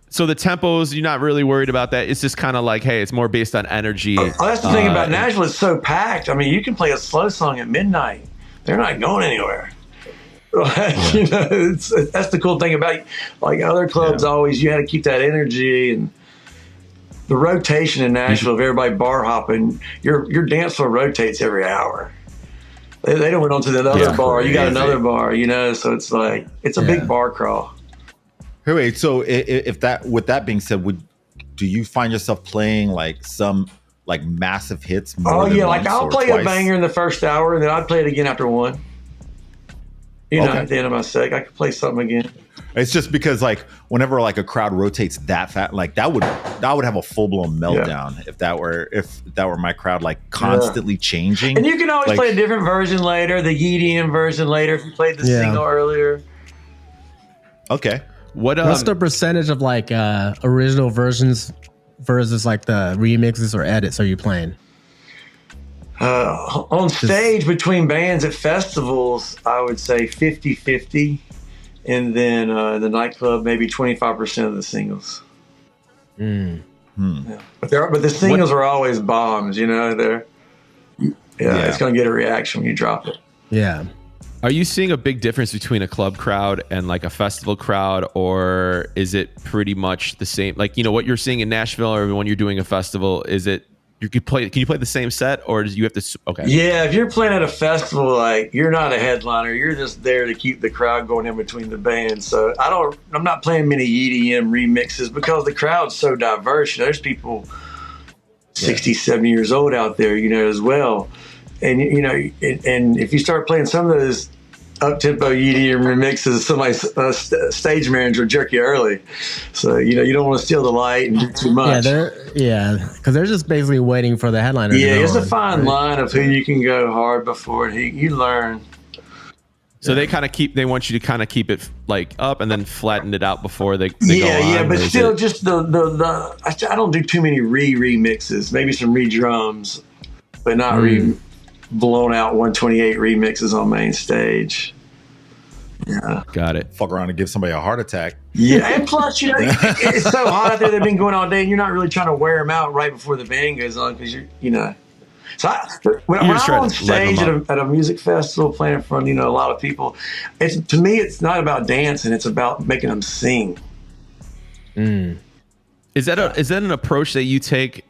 So the tempos, you're not really worried about that. It's just kind of like, hey, it's more based on energy. Oh, that's the thing about Nashville. It's so packed. I mean, you can play a slow song at midnight. They're not going anywhere. You know, that's the cool thing about it. Like other clubs, always you had to keep that energy and the rotation in Nashville. If everybody bar hopping, your dance floor rotates every hour. They don't went on to the other bar. You got another bar. You know, so it's like it's a big bar crawl. Hey, wait. So, with that being said, do you find yourself playing like some like massive hits? More than like I'll play a banger in the first hour, and then I'd play it again after one. You know, at the end of my set, I could play something again. It's just because like whenever like a crowd rotates that fast, like that would have a full blown meltdown if that were my crowd, like constantly changing. And you can always play a different version later, the EDM version later if you played the single earlier. Okay. What's the percentage of like original versions versus like the remixes or edits are you playing? On stage between bands at festivals, I would say 50-50. And then the nightclub, maybe 25% of the singles. Yeah. But the singles are always bombs, you know. It's going to get a reaction when you drop it. Yeah. Are you seeing a big difference between a club crowd and like a festival crowd, or is it pretty much the same? Like, you know, what you're seeing in Nashville or when you're doing a festival, is it can you play the same set, or do you have to? Okay. Yeah, if you're playing at a festival, like you're not a headliner, you're just there to keep the crowd going in between the bands. So I'm not playing many EDM remixes because the crowd's so diverse. You know, there's people 60, 70 years old out there, you know, as well. And you know, and if you start playing some of those up-tempo EDM remixes, somebody's stage manager will jerk you early. So, you know, you don't want to steal the light and do too much. Because they're just basically waiting for the headliner to go it's on, a fine line of who you can go hard before you learn. So they want you to kind of keep it like up and then flatten it out before they go on. But still just I don't do too many remixes, maybe some re-drums, but not blown out 128 remixes on main stage. Yeah. Got it. Fuck around and give somebody a heart attack. Yeah, and plus, you know, it's so hot out there. They've been going all day, and you're not really trying to wear them out right before the band goes on because you know, So when I'm on stage at a music festival playing in front of, a lot of people, to me, it's not about dancing. It's about making them sing. Is that an approach that you take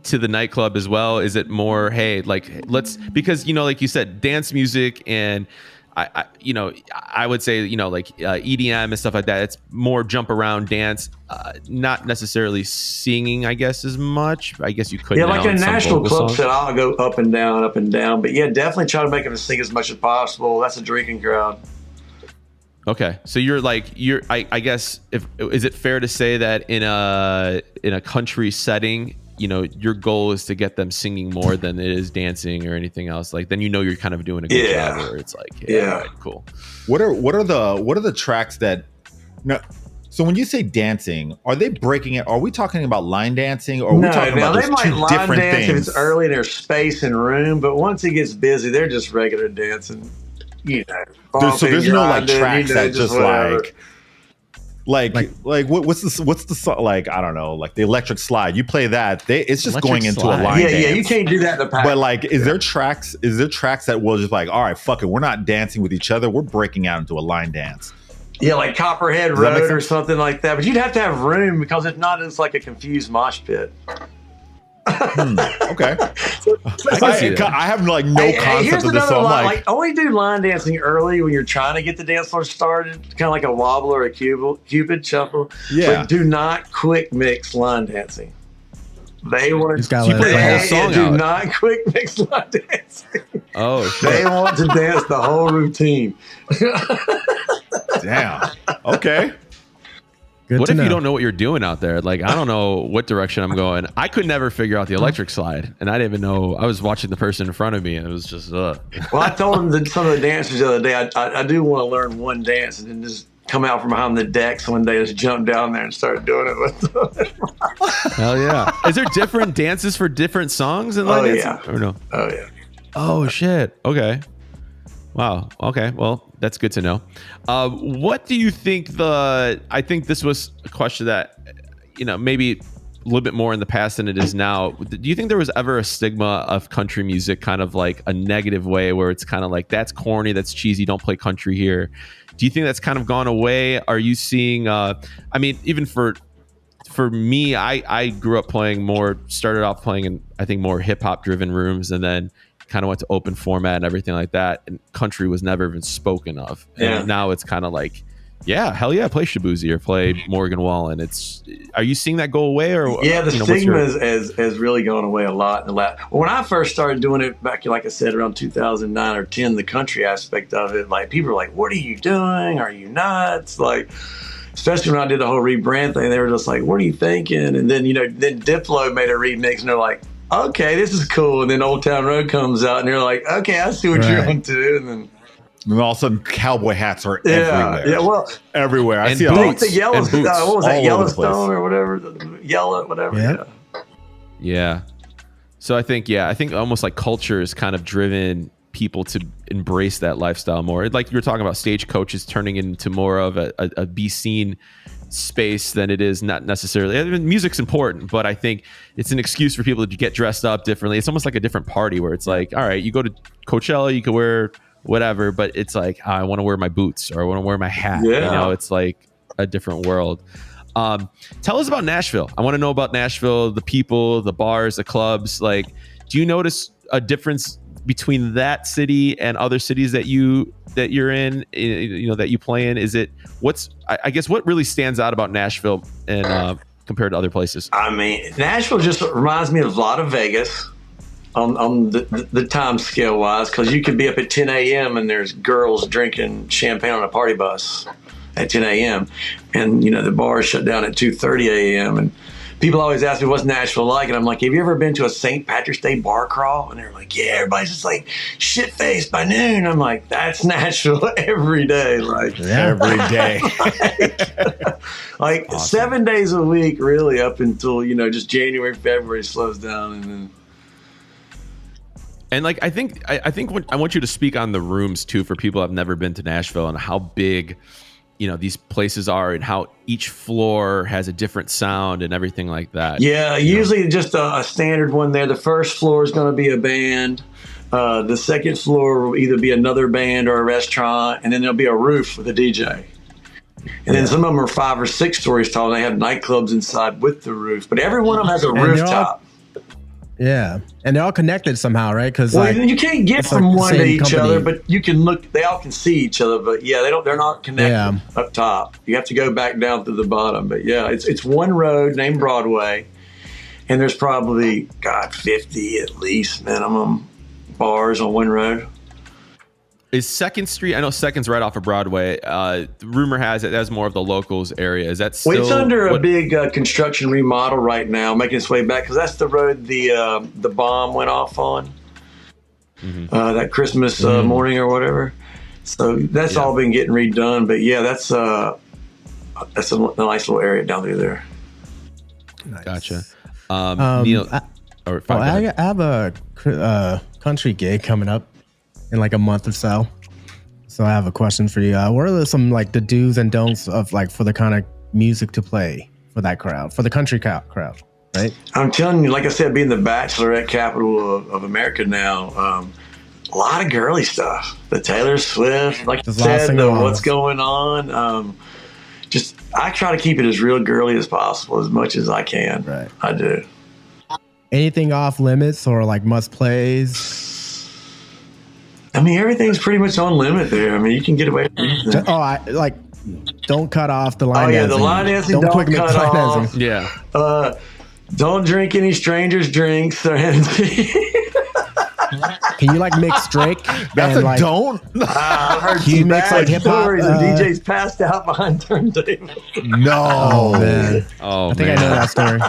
to the nightclub as well? Is it more, hey, like, because, like you said, dance music and I would say, like EDM and stuff like that, it's more jump around dance, not necessarily singing, I guess, as much. I guess you could. Yeah, like in a Nashville club set, I'll go up and down. But yeah, definitely try to make them sing as much as possible. That's a drinking crowd. Okay, so I guess, is it fair to say that in a country setting, your goal is to get them singing more than it is dancing or anything else? Like, then you're kind of doing a good job where it's like, all right, cool. What are the tracks that? No, so when you say dancing, are they breaking it? Are we talking about line dancing, or are we talking about they might two line different dance things? if it's early and there's space and room, but once it gets busy, they're just regular dancing. So there's no like tracks that just what's the song, like, I don't know, like the Electric Slide. You play that, it's just going into a line dance. Yeah, you can't do that in the pack. But like, is there tracks that will just like, all right, fuck it, we're not dancing with each other, we're breaking out into a line dance? Yeah, like Copperhead Road or something like that. But you'd have to have room, because if not, it's like a confused mosh pit. Okay. I have like no concept of this, so I'm like, only do line dancing early when you're trying to get the dance floor started, kind of like a wobble or a cupid shuffle. Yeah. But do not quick mix line dancing. They want to play the whole song do out. not quick mix line dancing. Oh, shit. They want to dance the whole routine. Damn. Okay. Good What to if know. you don't know what you're doing out there? Like, I don't know what direction I'm going. I could never figure out the Electric Slide, and I didn't even know. I was watching the person in front of me, and it was just, Well, I told them that some of the dancers the other day, I do want to learn one dance and then just come out from behind the decks one day, just jump down there and start doing it with them. hell yeah. Is there different dances for different songs in line dancing? Or no? Oh, yeah. Oh, shit. Okay. Wow. Okay. Well, that's good to know. What do you think I think this was a question that, maybe a little bit more in the past than it is now. Do you think there was ever a stigma of country music, kind of like a negative way, where it's kind of like, that's corny, that's cheesy, don't play country here? Do you think that's kind of gone away? Are you seeing, even for me, I grew up started off playing in, I think, more hip hop driven rooms, and then kind of went to open format and everything like that, and country was never even spoken of. And now it's kind of like, yeah, hell yeah, play Shabuzi or play Morgan Wallen. Are you seeing that go away? Or the stigma has really gone away a lot in the last. When I first started doing it back, like I said, around 2009 or 10, the country aspect of it, like, people were like, "What are you doing? Are you nuts?" Like, especially when I did the whole rebrand thing, they were just like, "What are you thinking?" And then then Diplo made a remix, and they're like, "Okay, this is cool." And then Old Town Road comes out, and they're like, "Okay, I see what you're into." And then all of a sudden, cowboy hats are everywhere. Yeah, well, everywhere. I see boots, the yellow. What was that? Yellowstone or whatever? Whatever. Yeah. Yeah. So I think almost like culture has kind of driven people to embrace that lifestyle more. Like you were talking about, Stagecoach is turning into more of a be seen space than it is not necessarily. I mean, music's important, but I think it's an excuse for people to get dressed up differently. It's almost like a different party where it's like, all right, you go to Coachella, you can wear whatever, but it's like, I want to wear my boots or I want to wear my hat. Yeah. It's like a different world. Tell us about Nashville. I want to know about Nashville, the people, the bars, the clubs. Like, do you notice a difference between that city and other cities that you're in, that you play in? Is it what really stands out about Nashville and compared to other places? I mean, Nashville just reminds me of a lot of Vegas on the time scale wise, because you could be up at 10 a.m. and there's girls drinking champagne on a party bus at 10 a.m. and the bars shut down at 2:30 a.m. and people always ask me, what's Nashville like? And I'm like, have you ever been to a St. Patrick's Day bar crawl? And they're like, yeah, everybody's just like shit-faced by noon. I'm like, that's Nashville every day. Like, every day. like awesome. 7 days a week, really, up until, just January, February slows down. And then. And like, I think I want you to speak on the rooms too, for people who have never been to Nashville, and how big these places are and how each floor has a different sound and everything like that? Yeah, usually just a standard one there. The first floor is going to be a band. The second floor will either be another band or a restaurant, and then there'll be a roof with a DJ. And then some of them are 5 or 6 stories tall. They have nightclubs inside with the roof, but every one of them has a rooftop. Yeah, and they're all connected somehow, right? Because you can't get from one to each other, but you can look. They all can see each other, but they're not connected up top. You have to go back down to the bottom. But yeah, it's one road named Broadway, and there's probably 50 at least minimum bars on one road. Is Second Street? I know Second's right off of Broadway. Rumor has it that's more of the locals area. Is that still? Well, it's under a big construction remodel right now, making its way back because that's the road the bomb went off on that Christmas morning or whatever. So that's all been getting redone. But yeah, that's a nice little area down through there. Nice. Gotcha. Neil, I have a country gig coming up in like a month or so. So I have a question for you. What are some like the do's and don'ts of like for the kind of music to play for that crowd, for the country crowd, right? I'm telling you, like I said, being the bachelorette capital of America now, a lot of girly stuff. The Taylor Swift, like I said, what's going on. I try to keep it as real girly as possible, as much as I can. Right. I do. Anything off limits or like must plays? I mean, everything's pretty much on limit there. I mean, you can get away with anything. Don't cut off the line dancing. The line dancing don't cut off. Yeah. Don't drink any strangers' drinks or anything. Can you like mix Drake? That's a don't. I've heard Can you mix like hip hop? stories of DJs passed out behind turntables. No. Oh man. Oh, I think I know that story.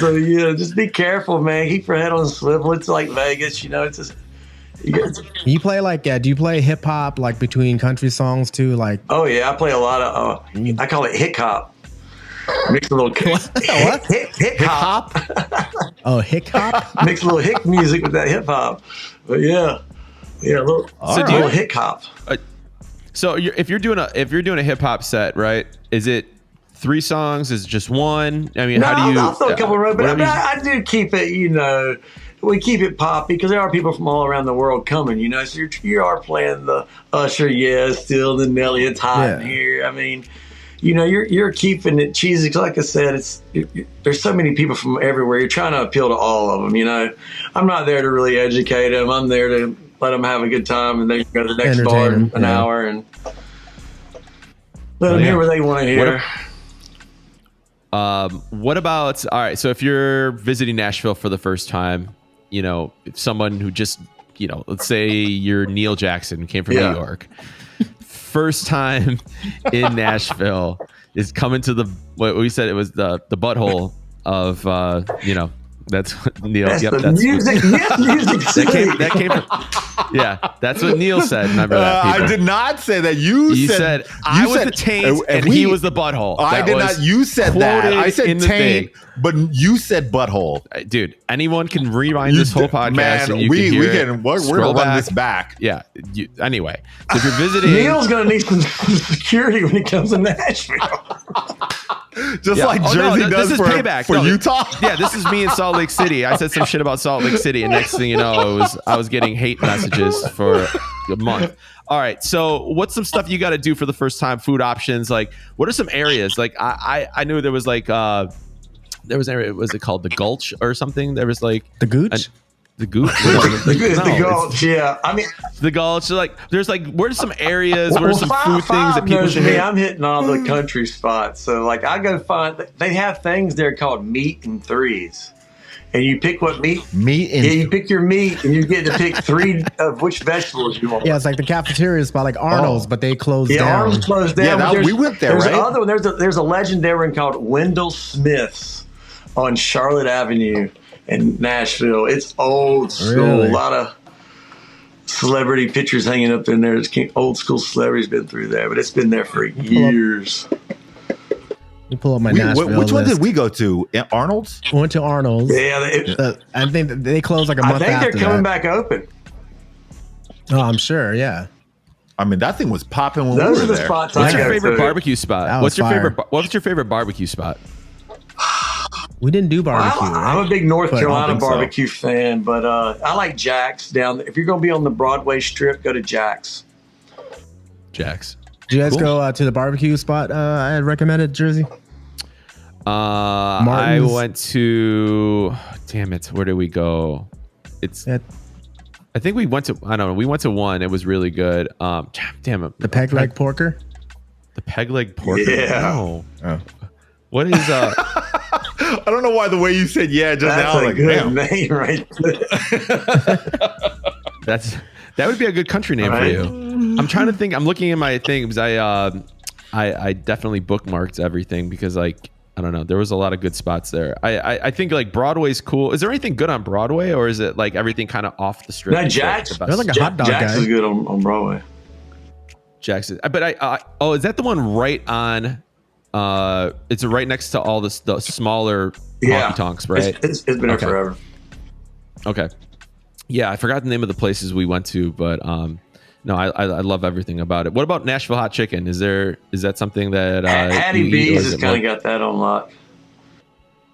So yeah, just be careful, man. Keep your head on a swivel. It's like Vegas, it's just. You play like do you play hip hop like between country songs too? Like oh yeah, I play a lot of I call it hick hop. Mix a little hick hop. Oh, hick hop. Mix a little hick music with that hip hop. But yeah, a little hick hop. So if you're doing a hip hop set, right? Is it 3 songs? Is it just one? I mean, how do you? I'll throw a couple of but I do keep it. We keep it poppy because there are people from all around the world coming, So you are playing the Usher, still the Nelly. It's hot in here. I mean, you're keeping it cheesy. Like I said, there's so many people from everywhere. You're trying to appeal to all of them. I'm not there to really educate them. I'm there to let them have a good time, and they can go to the next bar in an hour and let them hear what they want to hear. What about all right? So if you're visiting Nashville for the first time, if someone who just, let's say you're Neil Jackson, came from New York, first time in Nashville, is coming to what we said it was the butthole of that's what Neil. That's that's music. Music. That came from. That's what Neil said. Remember that? I did not say that. You said I was the taint and he was the butthole. I did not. You said that. I said taint, but you said butthole. Dude, anyone can rewind this whole podcast. Man, and we're gonna run this back. Yeah. Anyway, so if you're visiting, Neil's gonna need some security when he comes to Nashville. Just like Jerzy does for Utah. Yeah, this is me in Salt Lake City. I said some shit about Salt Lake City, and next thing you know, I was getting hate messages for a month. All right, so what's some stuff you got to do for the first time? Food options, like what are some areas? Like I knew there was like there was an area. Was it called the Gulch or something? There was like the Gooch. The Gooch? The Gulch, yeah. I mean, the Gulch. Like, there's like, where's some areas? What are some food things that people should hit? I'm hitting all the country spots. So, like, I go find they have things there called meat and threes, and you pick what meat. You pick your meat, and you get to pick 3 of which vegetables you want. Yeah, it's like the cafeteria spot, like Arnold's, but they closed down. Yeah, Arnold's closed down. Yeah, we went there. There's right? Another one. There's a legendary one called Wendell Smith's on Charlotte Avenue in Nashville. It's old school. Really? A lot of celebrity pictures hanging up in there. It's old school celebrities been through there, but it's been there for years. You pull up my Nashville Which one list. did we go to? Arnold's? We went to Arnold's. Yeah, I think they closed like a month after I think they're coming back open. Oh, I'm sure. Yeah. I mean, that thing was popping when Those we are were the there. spots. What's I your go favorite to. barbecue spot? That What's was your fire. What's your favorite barbecue spot? We didn't do barbecue. I'm right? a big North But I don't Carolina think so. barbecue fan, but I like Jack's down there. If you're going to be on the Broadway Strip, go to Jack's. Jack's. Did you guys Cool. go to the barbecue spot I had recommended, Jersey? I Martin's. went to. Damn it! Where did we go? It's. At I think we went to. I don't know. We went to one. It was really good. Damn it! the peg leg porker? The peg leg porker. Yeah. No. Oh. What is I don't know why the way you said yeah just That's now. a Like, good damn. name right there. that would be a good country name for Right. you. I'm trying to think. I'm looking at my things. I definitely bookmarked everything because like I don't know. There was a lot of good spots there. I think like Broadway's cool. Is there anything good on Broadway or is it like everything kind of off the strip? No, It's, Jack's. the best? They're like a hot dog Jack's guy. is good on Broadway. Jackson. But oh, is that the one right on? It's right next to all the smaller Yeah. honky tonks, right? It's been there Okay. forever. Okay. Yeah, I forgot the name of the places we went to, but no, I love everything about it. What about Nashville hot chicken? Is that something that Hattie you eat, or B's is has it kind of more- got that on lock.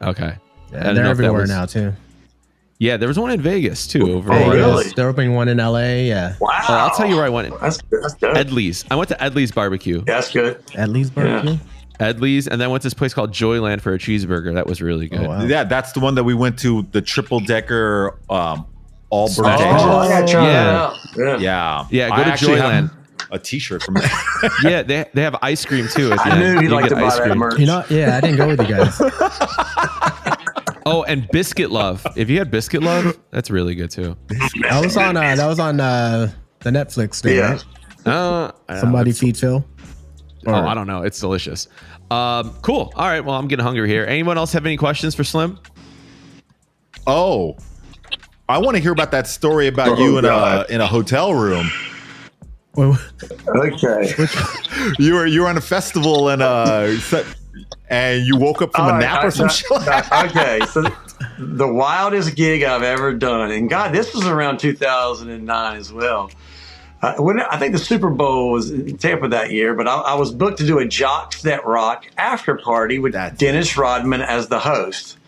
Okay. I Yeah, didn't they're know if that everywhere was- now too. Yeah, there was one in Vegas too. Over Oh, Vegas. really? They're opening one in LA. Yeah, Wow. Oh, I'll tell you where I went. That's dope. Edley's. I went to Edley's Barbecue. Yeah, that's good. at least barbecue. Edley's, and then went to this place called Joyland for a cheeseburger. That was really good. Oh, wow. Yeah, that's the one that we went to, the triple decker all Oh, burnt I eggs. gotta try Yeah. that out. Yeah. Yeah. Yeah, go I to actually have Joyland. a t-shirt from there. Yeah, they have ice cream too. At the I end. knew You you'd like get to buy ice that cream. merch. You know, yeah, I didn't go with you guys. Oh, and Biscuit Love. If you had Biscuit Love, that's really good too. That was on the Netflix thing, Yeah. right? I Somebody don't know. feed Phil. Oh, I don't know. It's delicious. Cool. All right. Well, I'm getting hungry here. Anyone else have any questions for Slim? Oh, I want to hear about that story about you God. in a hotel room. Well, Okay. You were on a festival and you woke up from a nap or some shit. Okay, so the wildest gig I've ever done, and God, this was around 2009 as well. I think the Super Bowl was in Tampa that year, but I was booked to do a Jocks That Rock after party with Dennis Rodman as the host.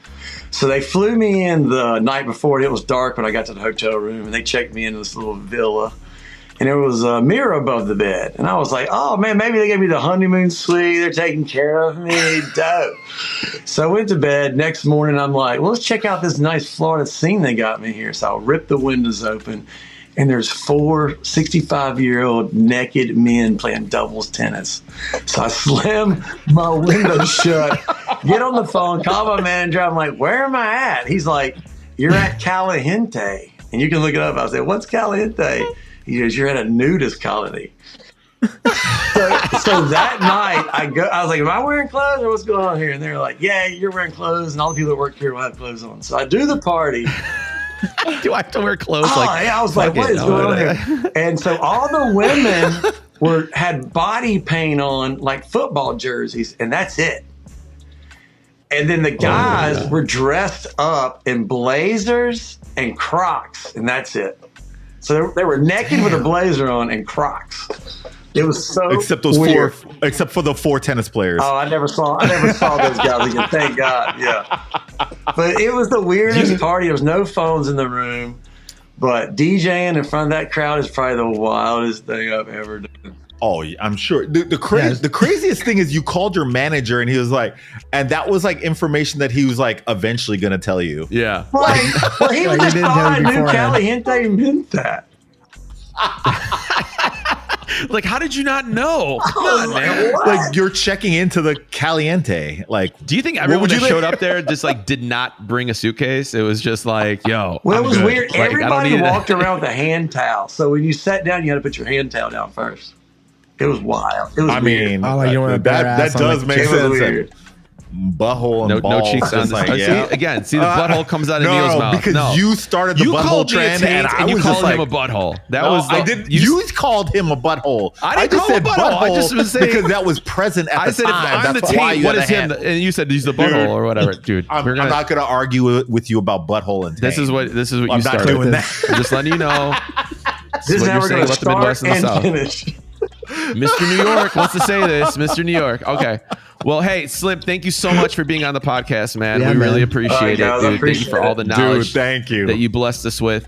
So they flew me in the night before, and it was dark when I got to the hotel room, and they checked me into this little villa. And there was a mirror above the bed. And I was like, oh, man, maybe they gave me the honeymoon suite. They're taking care of me. Dope. So I went to bed. Next morning, I'm like, well, let's check out this nice Florida scene they got me here. So I ripped the windows open. And there's 4 65-year-old naked men playing doubles tennis. So I slam my window shut, get on the phone, call my manager. I'm like, where am I at? He's like, you're at Caliente. And you can look it up. I said, what's Caliente? He goes, you're at a nudist colony. so that night, I was like, am I wearing clothes or what's going on here? And they're like, yeah, you're wearing clothes. And all the people that work here will have clothes on. So I do the party. Do I have to wear clothes? I was like, what is going on here? And so all the women had body paint on like football jerseys, and that's it. And then the guys were dressed up in blazers and Crocs, and that's it. So they were naked with a blazer on and Crocs. It was so Except those weird. except for the 4 tennis players. Oh, I never saw those guys again. Thank God. Yeah. But it was the weirdest party. There was no phones in the room. But DJing in front of that crowd is probably the wildest thing I've ever done. Oh, yeah, I'm sure. The craziest thing is you called your manager and he was like, and that was like information that he was like eventually going to tell you. Yeah. Well, he Like, just he didn't thought tell I you knew beforehand. Caliente meant that. Like, how did you not know? Come on, man. What? Like you're checking into the Caliente. Like, Do you think everyone would that you showed like- up there just like did not bring a suitcase? It was just like, yo. Well, I'm it was good. weird. Like, I don't Everybody need it. walked around with a hand towel. So when you sat down, you had to put your hand towel down first. It was wild. It was I weird. mean, Oh, like you want a bare that ass on, does like, make it was sense. weird. Butthole and No balls. cheeks on just this. like, yeah. See the butthole comes out of Neil's mouth. because no. you started the You butthole called me a trend, taint and I and you was called just him like, a butthole. That No, was I the- didn't. You called him a butthole. I didn't call him a butthole. I just was saying- because that was present at I the said, if time. I'm the That's why taint, you what had is a him? hand. And you said he's the butthole or whatever, dude. I'm not going to argue with you about butthole and taint. This is what I'm you not started doing with. that. I'm just letting you know. This is what how you're we're saying going to about the Midwest start and the and South. finish. Mr. New York wants to say this. Mr. New York. Okay. Well, hey, Slim, thank you so much for being on the podcast, man. Yeah, we man. really appreciate Guys, it, I dude. Thank you for all the knowledge thank you. that you blessed us with.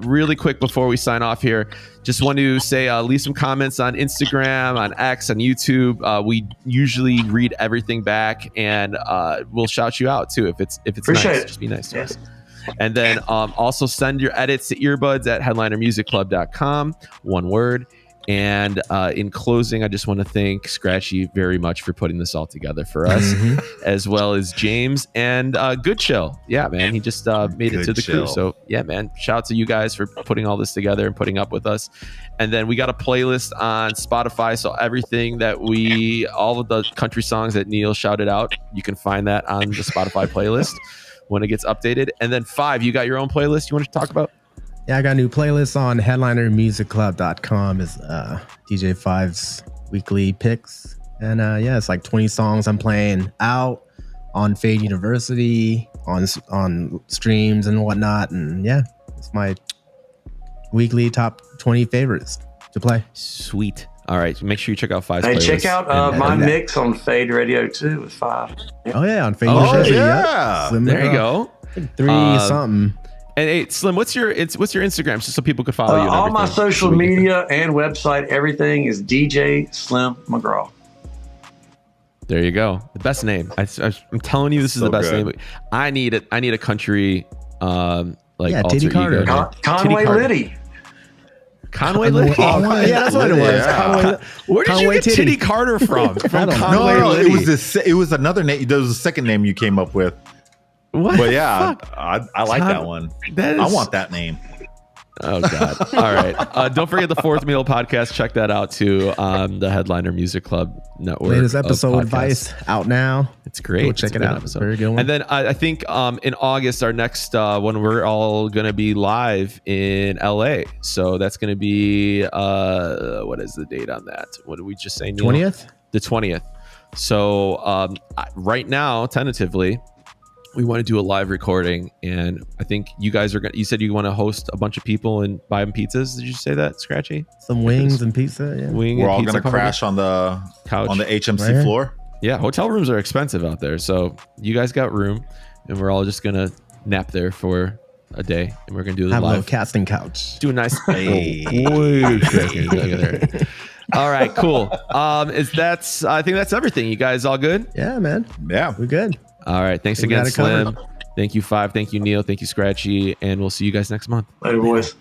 Really quick before we sign off here, just want to say leave some comments on Instagram, on X, on YouTube. We usually read everything back, and we'll shout you out too if it's Appreciate nice. it. Just be nice to us. And then also send your edits to earbuds at headlinermusicclub.com. One word. And in closing, I just want to thank Scratchy very much for putting this all together for us, as well as James and Good Chill. Yeah, man, he just made it to the crew. So yeah, man, shout out to you guys for putting all this together and putting up with us. And then we got a playlist on Spotify, so everything that all of the country songs that Neil shouted out, you can find that on the Spotify playlist when it gets updated. And then 5, you got your own playlist you want to talk about? Yeah, I got a new playlist on headlinermusicclub.com. Is DJ 5's weekly picks. And yeah, it's like 20 songs I'm playing out on Fade University, on streams and whatnot. And yeah, it's my weekly top 20 favorites to play. Sweet. All right, make sure you check out 5's Hey, playlist. check out my mix on Fade Radio too with 5. Oh yeah, on Fade Oh, University. yeah. Yep. Slim There you McGraw. go. 3 something. And hey, Slim, what's your Instagram, just so people can follow you? And All my everything, social so we can- media and website, everything is DJ Slim McGraw. There you go. The best name. I'm telling you, this is So the best good. name. I need it. I need a country like Yeah, alter Titty Carter. ego. Conway Carter. Liddy. Conway Liddy. Oh, yeah, that's what it was. Yeah. Conway- Where did you Conway get Titty. Titty Carter from? From don't know. Conway No, Liddy. it was another name. There was a second name you came up with. What But the yeah, fuck? I like that one. That is, I want that name. Oh God! All right. Don't forget the Fourth Meal podcast. Check that out too. The Headliner Music Club network. Latest of episode podcasts. advice out now. It's great. Go check It's a it good out. episode. Very good one. And then I think in August, our next one, we're all going to be live in LA. So that's going to be what is the date on that? What did we just say? Neil? 20th? The 20th. So right now, tentatively, we want to do a live recording, and I think you guys are going. You said you want to host a bunch of people and buy them pizzas. Did you say that, Scratchy? Some wings and pizza. Yeah. Wing We're and all pizza gonna party? crash on the Couch. HMC Right. floor. Yeah, hotel rooms are expensive out there, so you guys got room, and we're all just gonna nap there for a day, and we're gonna do the Have a little live. casting couch. Do a nice. Hey. Wait a second. Look at there. All right, cool. I think that's everything. You guys all good? Yeah, man. Yeah. We're good. All right. Thanks We again, got it covered. Slim. Thank you, 5. Thank you, Neil. Thank you, Scratchy. And we'll see you guys next month. Later, boys.